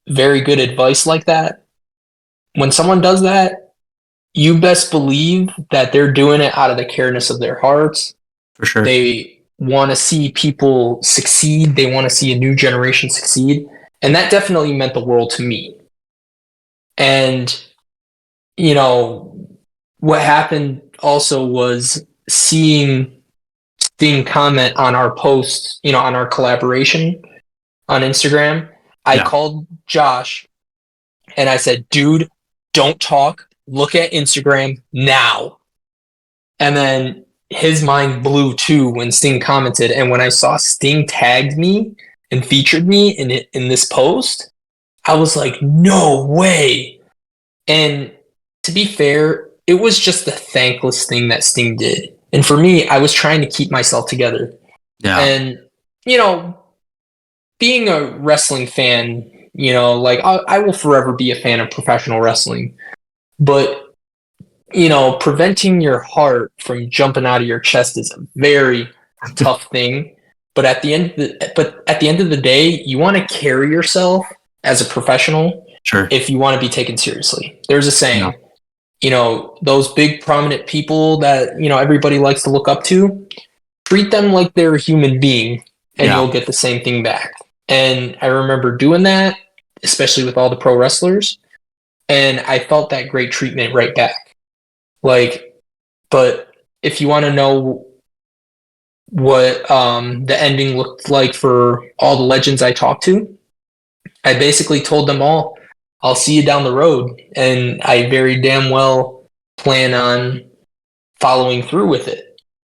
very good advice like that, when someone does that, you best believe that they're doing it out of the careness of their hearts. For sure. They want to see people succeed. They want to see a new generation succeed. And that definitely meant the world to me. And, what happened also was seeing comment on our posts, on our collaboration on Instagram. I Yeah. called Josh and I said, "Dude, don't talk. Look at Instagram now." And then his mind blew too when Sting commented. And when I saw Sting tagged me and featured me in this post, I was like, "No way." And to be fair, it was just the thankless thing that Sting did. And for me, I was trying to keep myself together. Yeah. And, being a wrestling fan, like I will forever be a fan of professional wrestling. But, preventing your heart from jumping out of your chest is a very tough thing. But at the end of the day, you want to carry yourself as a professional Sure. if you want to be taken seriously. There's a saying, Yeah. those big prominent people that, everybody likes to look up to, treat them like they're a human being and Yeah. you'll get the same thing back. And I remember doing that, especially with all the pro wrestlers. And I felt that great treatment right back. Like, but if you want to know what the ending looked like for all the legends I talked to, I basically told them all, "I'll see you down the road." And I very damn well plan on following through with it.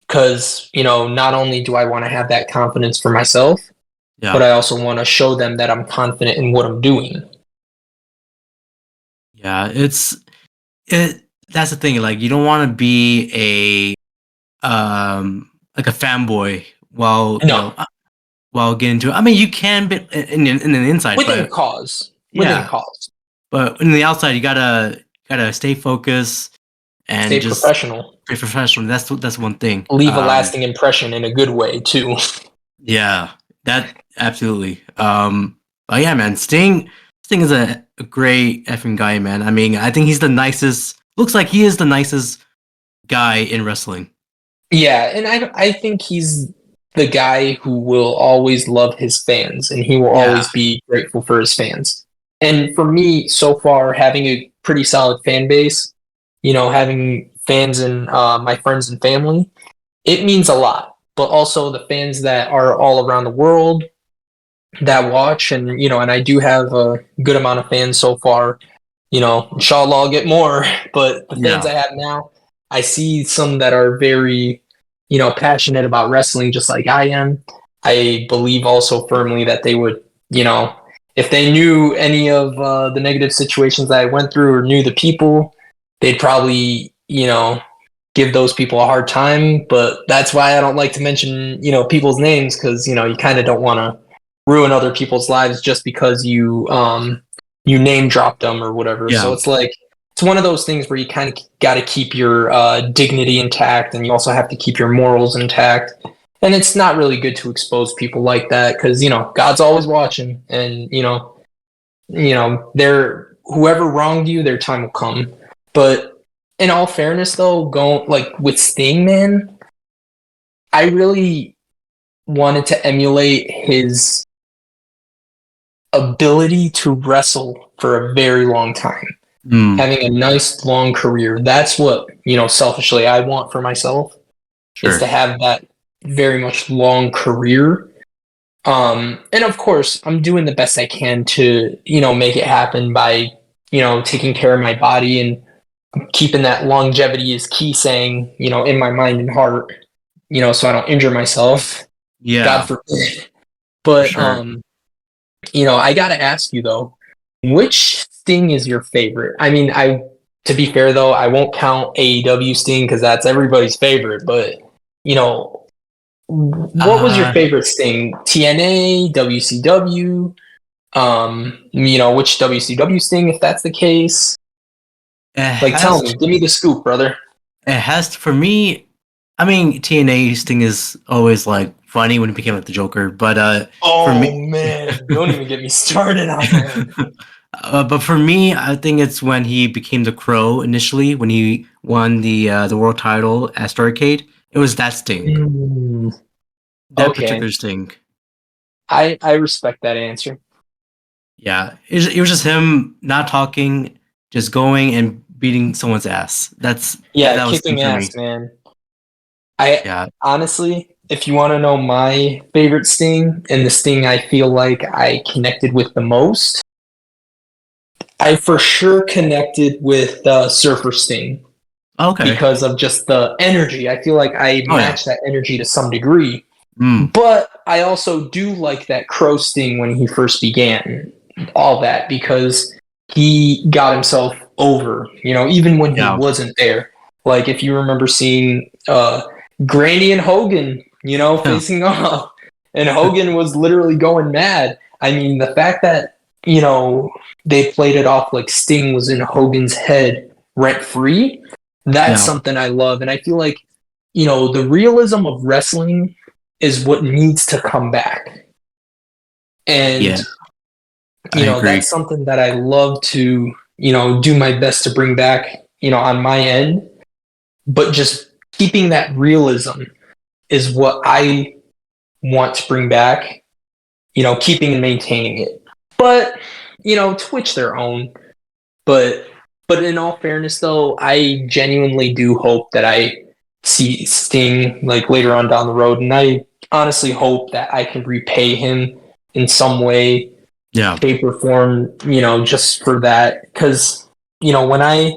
Because, not only do I want to have that confidence for myself, Yeah. but I also want to show them that I'm confident in what I'm doing. Yeah, that's the thing. Like, you don't want to be like a fanboy while No, while getting into it. I mean, you can be in the inside, within but cause. Within yeah, cause. but in the outside, you gotta stay focused and Stay just professional. be professional. That's one thing. Leave a lasting impression in a good way too. Yeah, that absolutely. But yeah, man, Sting is a great effing guy, man. I mean, I think he's the nicest. Looks like he is the nicest guy in wrestling. Yeah, and I think he's the guy who will always love his fans and he will Yeah, always be grateful for his fans. And for me, so far, having a pretty solid fan base, having fans and my friends and family, it means a lot. But also the fans that are all around the world that watch, and I do have a good amount of fans so far. Inshallah, I'll get more. But the fans yeah, I have now, I see some that are very, passionate about wrestling, just like I am. I believe also firmly that they would, if they knew any of the negative situations that I went through or knew the people, they'd probably, give those people a hard time. But that's why I don't like to mention, people's names because, you kind of don't want to ruin other people's lives just because you name dropped them or whatever. So yeah, it's like it's one of those things where you kind of got to keep your dignity intact, and you also have to keep your morals intact. And it's not really good to expose people like that because God's always watching, and they're whoever wronged you, their time will come. But in all fairness, though, going like with Sting, man, I really wanted to emulate his ability to wrestle for a very long time, mm, having a nice long career. That's what, selfishly I want for myself is sure, to have that very much long career. And of course, I'm doing the best I can to, make it happen by, taking care of my body and keeping that longevity is key saying, in my mind and heart, so I don't injure myself. God yeah, forbid. for But sure. I gotta ask you though, which Sting is your favorite? I mean, to be fair though, I won't count AEW Sting because that's everybody's favorite. But you know, what was your Uh, favorite Sting? TNA, WCW? Which WCW Sting, if that's the case? it Like, tell has me, give me the scoop, brother. for me. I mean, TNA Sting is always like funny when he became like the Joker, but for Oh me. man, don't even get me started on that. But for me, I think it's when he became the Crow initially, when he won the world title at Starrcade. It was that Sting, Hmm, that okay, particular Sting. I respect that answer. Yeah, it was just him not talking, just going and beating someone's ass. Yeah, That was Sting kicking for ass, me. man. I Yeah, honestly, if you want to know my favorite Sting and the Sting I feel like I connected with the most, I for sure connected with Surfer Sting okay. because of just the energy. I feel like I Oh yeah. match that energy to some degree. Mm, But I also do like that Crow Sting when he first began, all that, because he got himself over, even when he yeah. wasn't there. Like, if you remember seeing Grandy and Hogan, Yeah. facing off, and Hogan was literally going mad. I mean, the fact that, they played it off like Sting was in Hogan's head rent free, that's Yeah. something I love. And I feel like, the realism of wrestling is what needs to come back. And, Yeah. I agree. that's something that I love to, do my best to bring back, on my end. But just keeping that realism is what I want to bring back, keeping and maintaining it. But, Twitch their own. But in all fairness though, I genuinely do hope that I see Sting like later on down the road, and I honestly hope that I can repay him in some way, Yeah. shape, or form, just for that. Because, when I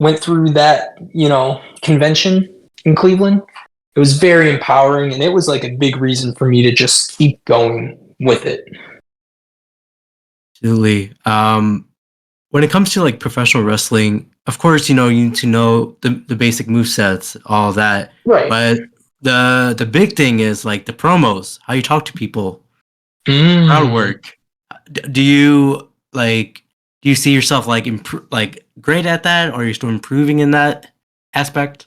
went through that, convention in Cleveland, it was very empowering, and it was like a big reason for me to just keep going, with it. Absolutely. When it comes to like professional wrestling, of course, you need to know the basic movesets, all that. Right. But the big thing is like the promos, how you talk to people, Mm. crowd work. Do you see yourself like great at that, or are you still improving in that aspect?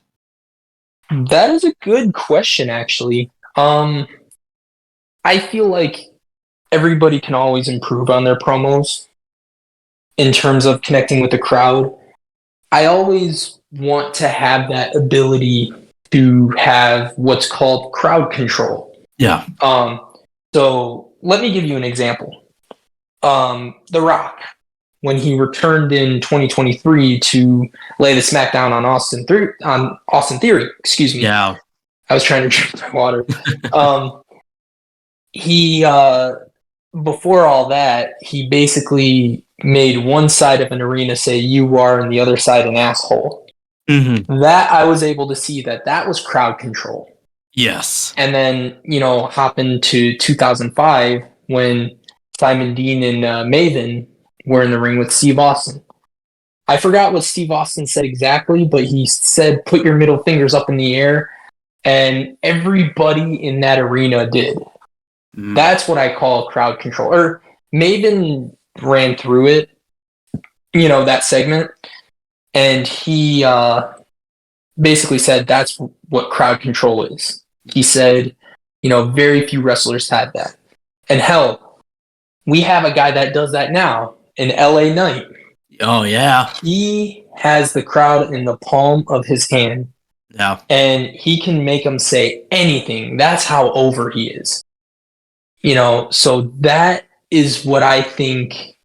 That is a good question, actually. I feel like everybody can always improve on their promos in terms of connecting with the crowd. I always want to have that ability to have what's called crowd control. Yeah. So let me give you an example. The Rock, when he returned in 2023 to lay the smackdown on Austin Theory, excuse me. Yeah. I was trying to drink my water. He before all that, he basically made one side of an arena say you are and the other side an asshole. Mm-hmm. That I was able to see that was crowd control. Yes. And then, hop into 2005 when Simon Dean and Maven were in the ring with Steve Austin. I forgot what Steve Austin said exactly, but he said, put your middle fingers up in the air. And everybody in that arena did. Mm. That's what I call crowd control. Or Maven ran through it, that segment. And he basically said that's what crowd control is. He said, very few wrestlers had that. And hell, we have a guy that does that now in LA Knight. Oh, yeah. He has the crowd in the palm of his hand. Yeah. And he can make them say anything. That's how over he is. So that is what I think.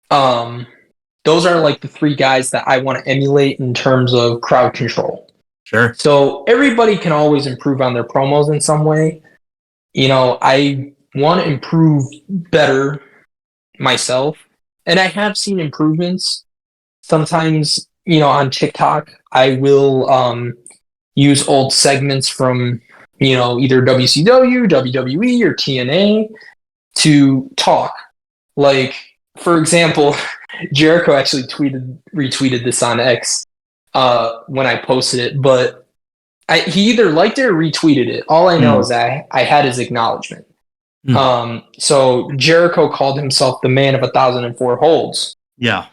Those are like the three guys that I want to emulate in terms of crowd control. Sure. So everybody can always improve on their promos in some way. I want to improve better myself. And I have seen improvements. Sometimes, on TikTok, I will use old segments from, either WCW, WWE, or TNA to talk. Like, for example, Jericho actually retweeted this on X when I posted it, but he either liked it or retweeted it. All I know is that I had his acknowledgement. So Jericho called himself the man of 1,004 holds. Yeah.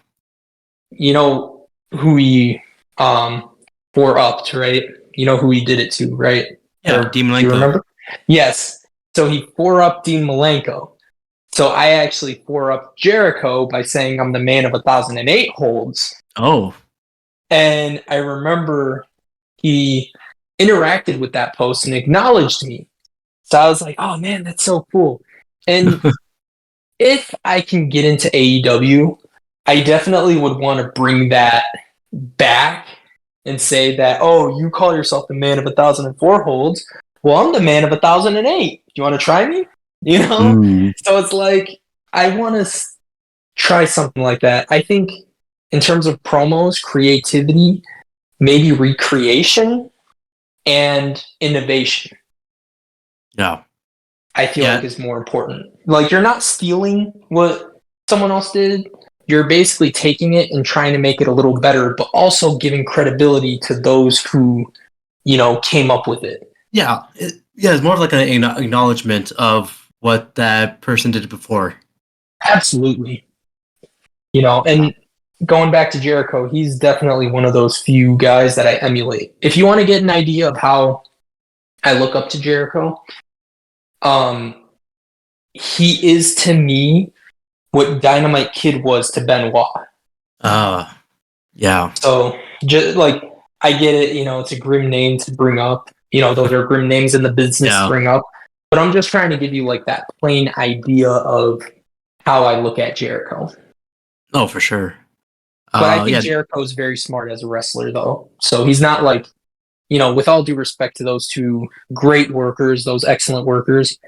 You know who he four upped, right? You know who he did it to, right? Yeah, Dean Malenko. Do you remember? Yes. So he four upped Dean Malenko. So I actually four upped Jericho by saying I'm the man of 1,008 holds. Oh. And I remember he interacted with that post and acknowledged me. So I was like, oh man, that's so cool. And if I can get into AEW, I definitely would want to bring that back and say that, oh, you call yourself the man of 1,004 holds. Well, I'm the man of 1,008. Do you want to try me? So it's like, I want to try something like that. I think in terms of promos, creativity, maybe recreation, and innovation. Yeah. I feel like is more important. Like, you're not stealing what someone else did. You're basically taking it and trying to make it a little better, but also giving credibility to those who, came up with it. Yeah. It's more of like an acknowledgement of what that person did before. Absolutely. And going back to Jericho, he's definitely one of those few guys that I emulate. If you want to get an idea of how I look up to Jericho, he is to me what Dynamite Kid was to Benoit. Yeah. So just like, I get it, it's a grim name to bring up. Those are grim names in the business to bring up. But I'm just trying to give you like that plain idea of how I look at Jericho. Oh, for sure. But I think Jericho's very smart as a wrestler, though. So he's not like, with all due respect to those two great workers, those excellent workers,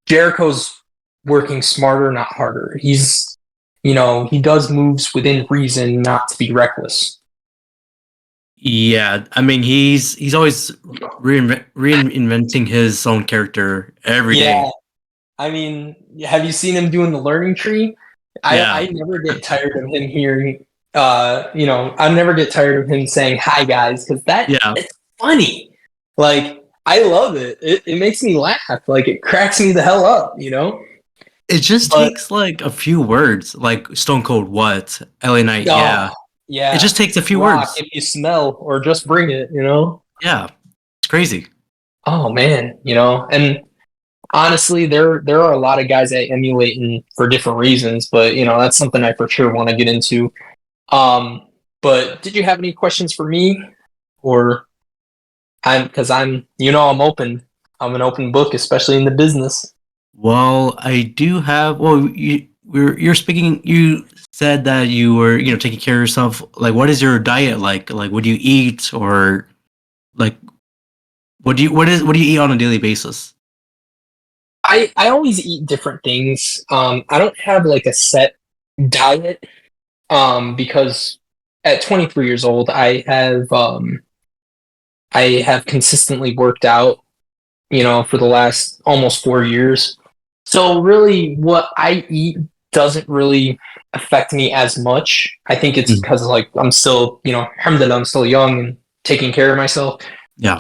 Jericho's working smarter, not harder. He's, he does moves within reason, not to be reckless. Yeah, I mean, he's always reinventing his own character every day. I mean, have you seen him doing the learning tree? Yeah. I never get tired of him hearing, I never get tired of him saying hi guys because Yeah. it's funny. Like I love it. It makes me laugh. Like it cracks me the hell up. It just But takes like a few words, like Stone Cold what? LA Knight, oh yeah. It yeah, just takes a few rock words. if you smell or just bring it. Yeah. It's crazy. Oh man, and honestly, there are a lot of guys I emulate for different reasons, but that's something I for sure want to get into. Um, but did you have any questions for me, or I'm open. I'm an open book, especially in the business. Well, I do have. Well, you're speaking. You said that you were, taking care of yourself. Like, what is your diet like? Like, what do you eat, or like, what do you eat on a daily basis? I always eat different things. I don't have like a set diet. Because at 23 years old, I have consistently worked out, for the last almost 4 years. So really, what I eat doesn't really affect me as much. I think it's Mm. because like I'm still, alhamdulillah, I'm still young and taking care of myself. Yeah.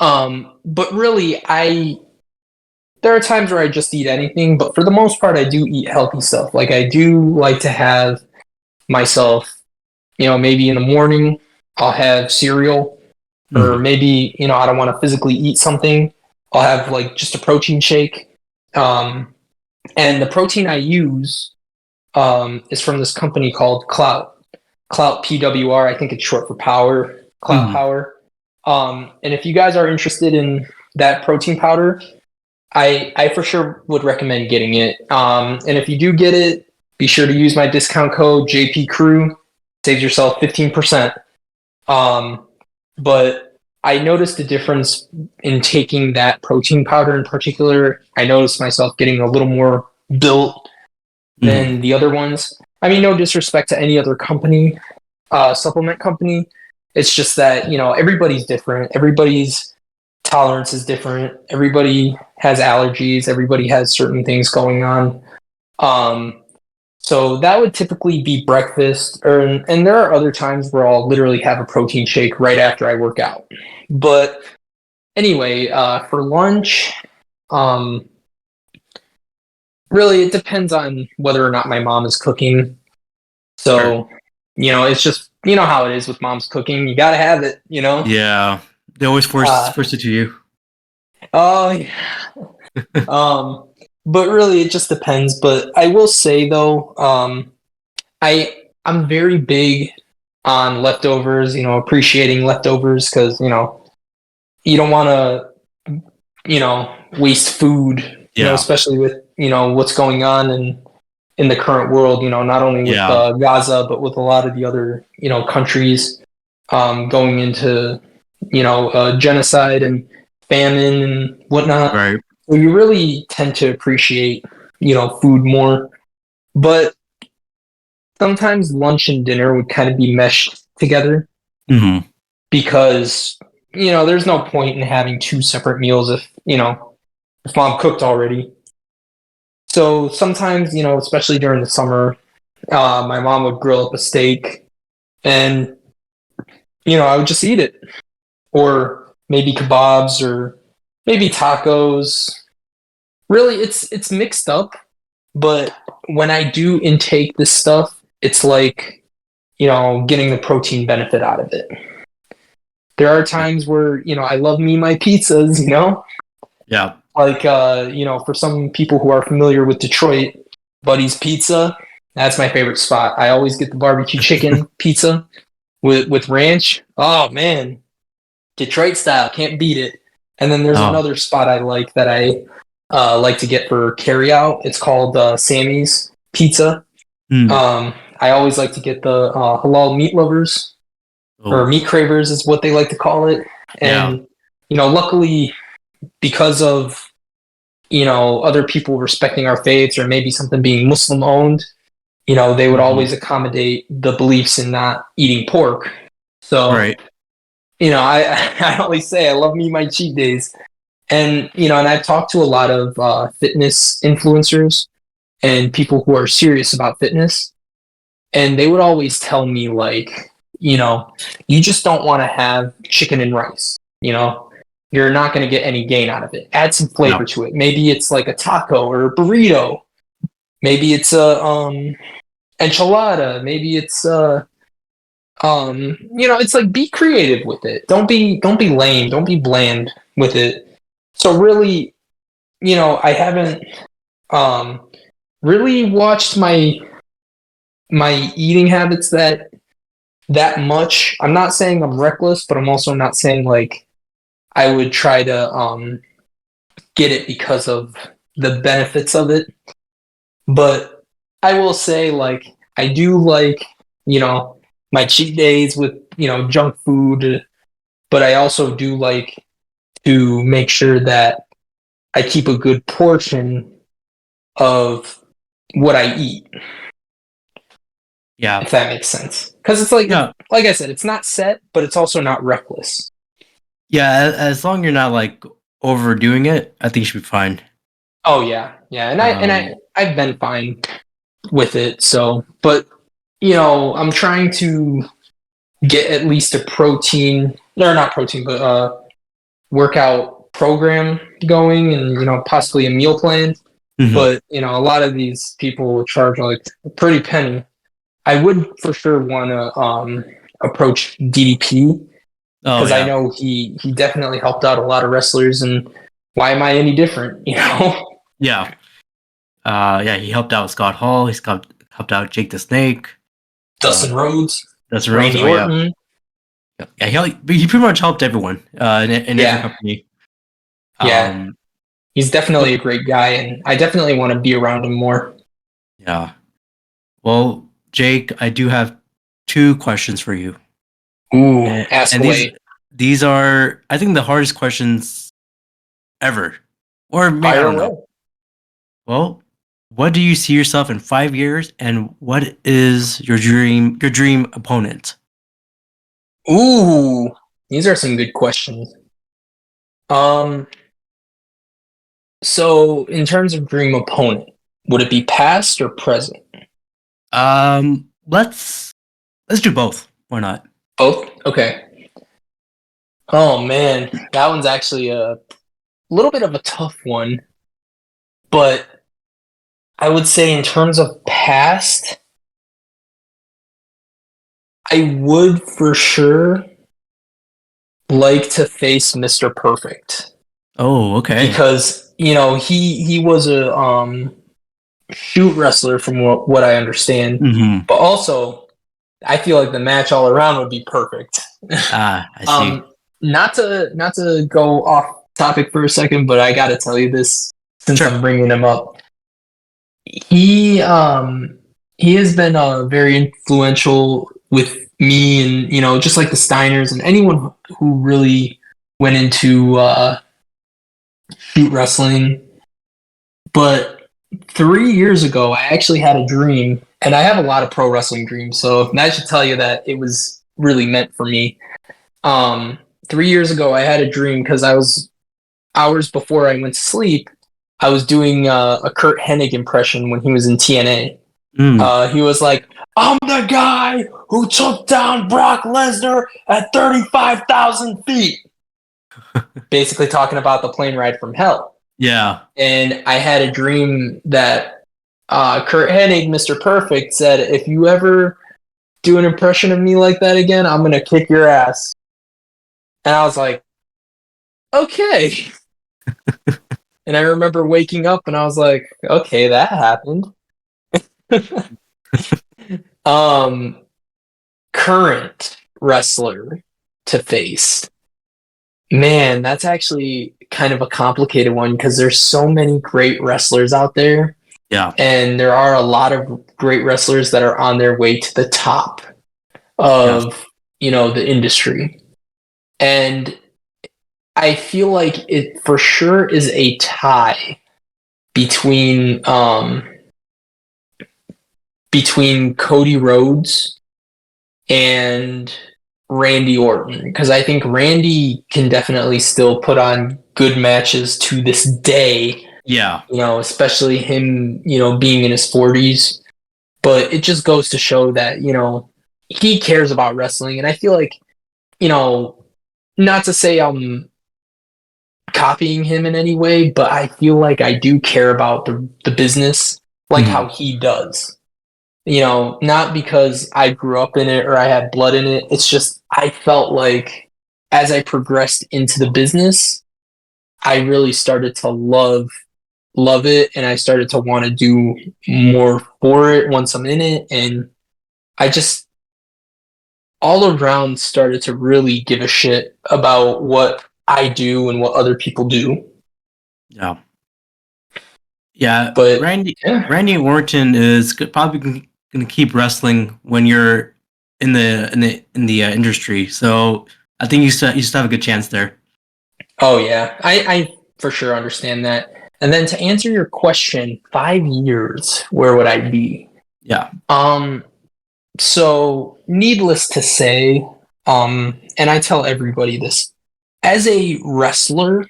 But really, there are times where I just eat anything, but for the most part, I do eat healthy stuff. Like I do like to have myself, maybe in the morning I'll have cereal, or Mm. maybe I don't want to physically eat something. I'll have like just a protein shake. And the protein I use is from this company called Clout PWR. I think it's short for Power. Clout Mm. Power. And if you guys are interested in that protein powder, I for sure would recommend getting it. And if you do get it, be sure to use my discount code JP Crew. Saves yourself 15%. But I noticed a difference in taking that protein powder in particular. I noticed myself getting a little more built Mm. than the other ones. I mean, no disrespect to any other company, supplement company. It's just that, everybody's different. Everybody's tolerance is different. Everybody has allergies. Everybody has certain things going on. Um, so that would typically be breakfast, and there are other times where I'll literally have a protein shake right after I work out. But anyway, for lunch, um, really it depends on whether or not my mom is cooking. Sure. So, it's just how it is with mom's cooking. You gotta have it. Yeah. They always Uh, force it to you. oh, yeah. Um, but really it just depends. But I will say though, I'm very big on leftovers, appreciating leftovers because, you don't want to, waste food, Yeah. especially with, what's going on in the current world, not only with Yeah. Gaza, but with a lot of the other, countries going into, genocide and famine and whatnot. Right. So you really tend to appreciate, food more. But sometimes lunch and dinner would kind of be meshed together Mm-hmm. because there's no point in having two separate meals if mom cooked already. So sometimes especially during the summer, my mom would grill up a steak, and I would just eat it, or maybe kebabs, or maybe tacos. Really, it's mixed up, but when I do intake this stuff, it's like getting the protein benefit out of it. There are times where I love me my pizzas, Yeah. like for some people who are familiar with Detroit, Buddy's Pizza, that's my favorite spot. I always get the barbecue chicken pizza with ranch. Oh man, Detroit style, can't beat it. And then there's Oh. another spot I like that I like to get for carry out. It's called Sammy's Pizza. Mm. I always like to get the halal meat lovers, or Oh. meat cravers is what they like to call it. Yeah. And luckily, because of other people respecting our faiths, or maybe something being Muslim owned, they would Mm-hmm. always accommodate the beliefs in not eating pork. So Right. I I always say I love me my cheat days, And and I've talked to a lot of fitness influencers and people who are serious about fitness, and they would always tell me like, you just don't want to have chicken and rice. You're not going to get any gain out of it. Add some flavor No. to it. Maybe it's like a taco or a burrito. Maybe it's a enchilada. Maybe it's it's like be creative with it. Don't be lame. Don't be bland with it. So really, I haven't really watched my eating habits that much. I'm not saying I'm reckless, but I'm also not saying like I would try to get it because of the benefits of it. But I will say like I do like, my cheat days with, junk food, but I also do like to make sure that I keep a good portion of what I eat, Yeah. if that makes sense. Because it's like, Yeah. like I said, it's not set, but it's also not reckless. Yeah. As long as you're not like overdoing it, I think you should be fine. Oh yeah, yeah, and I've been fine with it. So, but I'm trying to get at least a protein, or not protein, but workout program going, and possibly a meal plan. Mhm. But a lot of these people will charge like a pretty penny. I would for sure want to approach DDP Oh because I yeah. know he definitely helped out a lot of wrestlers, and why am I any different? Yeah. Yeah. He helped out Scott Hall. He's helped out Jake the Snake. Dustin Rhodes, That's Rose. Randy Oh yeah. Orton. Yeah. He pretty much helped everyone. In every Yeah, company. yeah, he's definitely a great guy, and I definitely want to be around him more. Yeah. Well, Jake, I do have two questions for you. Ooh, And, ask and away. these are, I think, the hardest questions ever. Or maybe, I Fire don't away. know. Well, what do you see yourself in 5 years, and what is your dream opponent? Ooh, these are some good questions. Um, so in terms of dream opponent, would it be past or present? Let's do both. Why not? Both? Okay. Oh man, that one's actually a little bit of a tough one, but I would say in terms of past, I would for sure like to face Mr. Perfect Oh, okay. because he was a shoot wrestler from what I understand, Mm-hmm. but also I feel like the match all around would be perfect. Ah, I see. Not to go off topic for a second, but I got to tell you this since Sure. I'm bringing him up. He has been very influential with me, and just like the Steiners and anyone who really went into shoot wrestling. But 3 years ago, I actually had a dream, and I have a lot of pro wrestling dreams, so that should tell you that it was really meant for me. 3 years ago, I had a dream because I was hours before I went to sleep. I was doing a Kurt Hennig impression when he was in TNA. Mm. He was like, "I'm the guy who took down Brock Lesnar at 35,000 feet." Basically, talking about the plane ride from hell. Yeah. And I had a dream that Kurt Hennig, Mr. Perfect, said, "If you ever do an impression of me like that again, I'm gonna kick your ass." And I was like, "Okay." And I remember waking up and I was like, "Okay, that happened." um, Current wrestler to face. Man, that's actually kind of a complicated one because there's so many great wrestlers out there. Yeah. And there are a lot of great wrestlers that are on their way to the top Yes. of, the industry. And I feel like it for sure is a tie between between Cody Rhodes and Randy Orton, because I think Randy can definitely still put on good matches to this day. Yeah. Especially him, being in his 40s. But it just goes to show that, he cares about wrestling. And I feel like, not to say I'm copying him in any way, but I feel like I do care about the business like how he does. Not because I grew up in it or I had blood in it. It's just I felt like as I progressed into the business, I really started to love it, and I started to want to do more for it once I'm in it, and I just all around started to really give a shit about what I do and what other people do. Yeah. Yeah, But Randy Orton is probably going to keep wrestling when you're in the industry. So I think you still have a good chance there. Oh yeah, I for sure understand that. And then to answer your question, 5 years, where would I be? Yeah. So needless to say, and I tell everybody this, as a wrestler,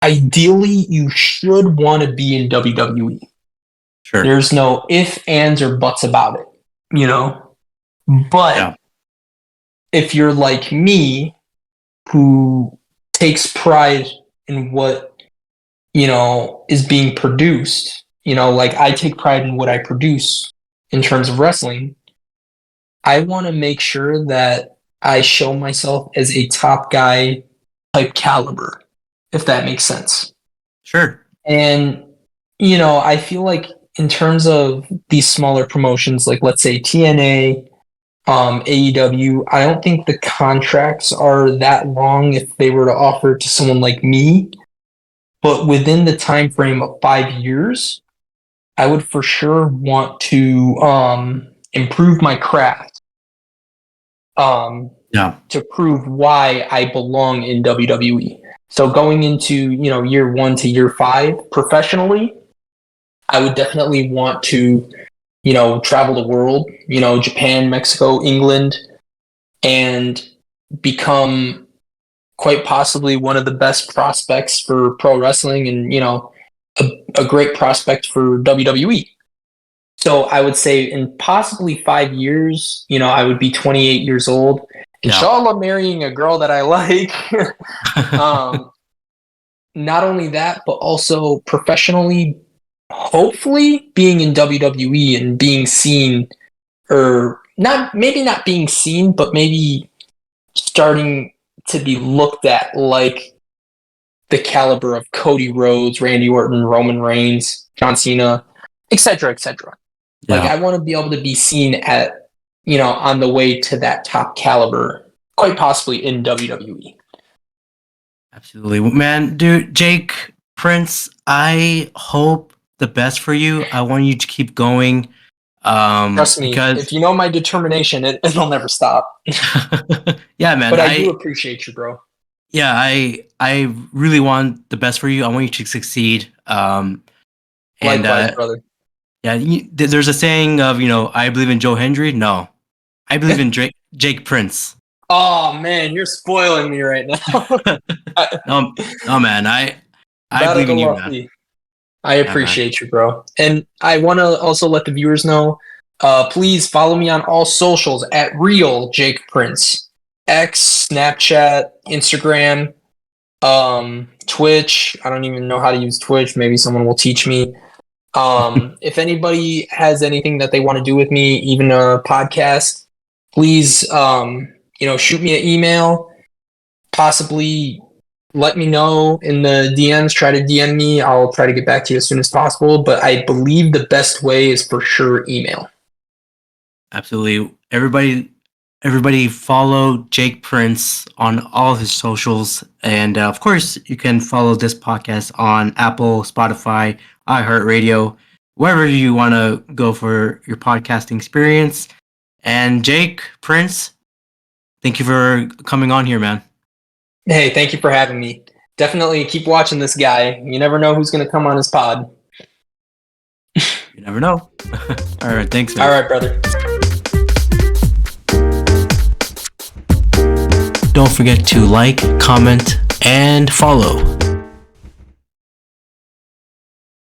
ideally you should want to be in WWE. Sure. There's no ifs, ands, or buts about it, But Yeah. if you're like me, who takes pride in what is being produced, like I take pride in what I produce in terms of wrestling, I want to make sure that I show myself as a top guy type caliber, if that makes sense. Sure. And, I feel like in terms of these smaller promotions, like let's say TNA, AEW, I don't think the contracts are that long if they were to offer it to someone like me. But within the time frame of 5 years, I would for sure want to improve my craft. To prove why I belong in WWE. So going into, year 1 to year 5 professionally, I would definitely want to, travel the world, Japan, Mexico, England, and become quite possibly one of the best prospects for pro wrestling and, a great prospect for WWE. So I would say in possibly 5 years, I would be 28 years old. Inshallah, marrying a girl that I like. Not only that, but also professionally, hopefully being in WWE and being seen, or maybe not being seen, but maybe starting to be looked at like the caliber of Cody Rhodes, Randy Orton, Roman Reigns, John Cena, etc., etc. Like I want to be able to be seen at, on the way to that top caliber, quite possibly in WWE. Absolutely. Man, dude, Jake Prince, I hope the best for you. I want you to keep going. Trust me, because if you know my determination, it'll never stop. yeah, man. But I do appreciate you, bro. Yeah, I really want the best for you. I want you to succeed. Likewise, brother. Yeah, there's a saying of, I believe in Joe Hendry. No, I believe in Jake Prince. Oh man, you're spoiling me right now. No, man. I believe in you, man. I appreciate you, bro. And I want to also let the viewers know, please follow me on all socials at Real Jake Prince. X, Snapchat, Instagram, Twitch. I don't even know how to use Twitch. Maybe someone will teach me. If anybody has anything that they want to do with me, even a podcast, please, shoot me an email, possibly let me know in the DMs, try to DM me. I'll try to get back to you as soon as possible, but I believe the best way is for sure email. Absolutely. Everybody follow Jake Prince on all of his socials. And of course, you can follow this podcast on Apple, Spotify, iHeartRadio, wherever you want to go for your podcasting experience. And Jake Prince, thank you for coming on here, man. Hey, thank you for having me. Definitely keep watching this guy. You never know who's going to come on his pod. You never know. All right, thanks, man. All right, brother. don't forget to like, comment, and follow.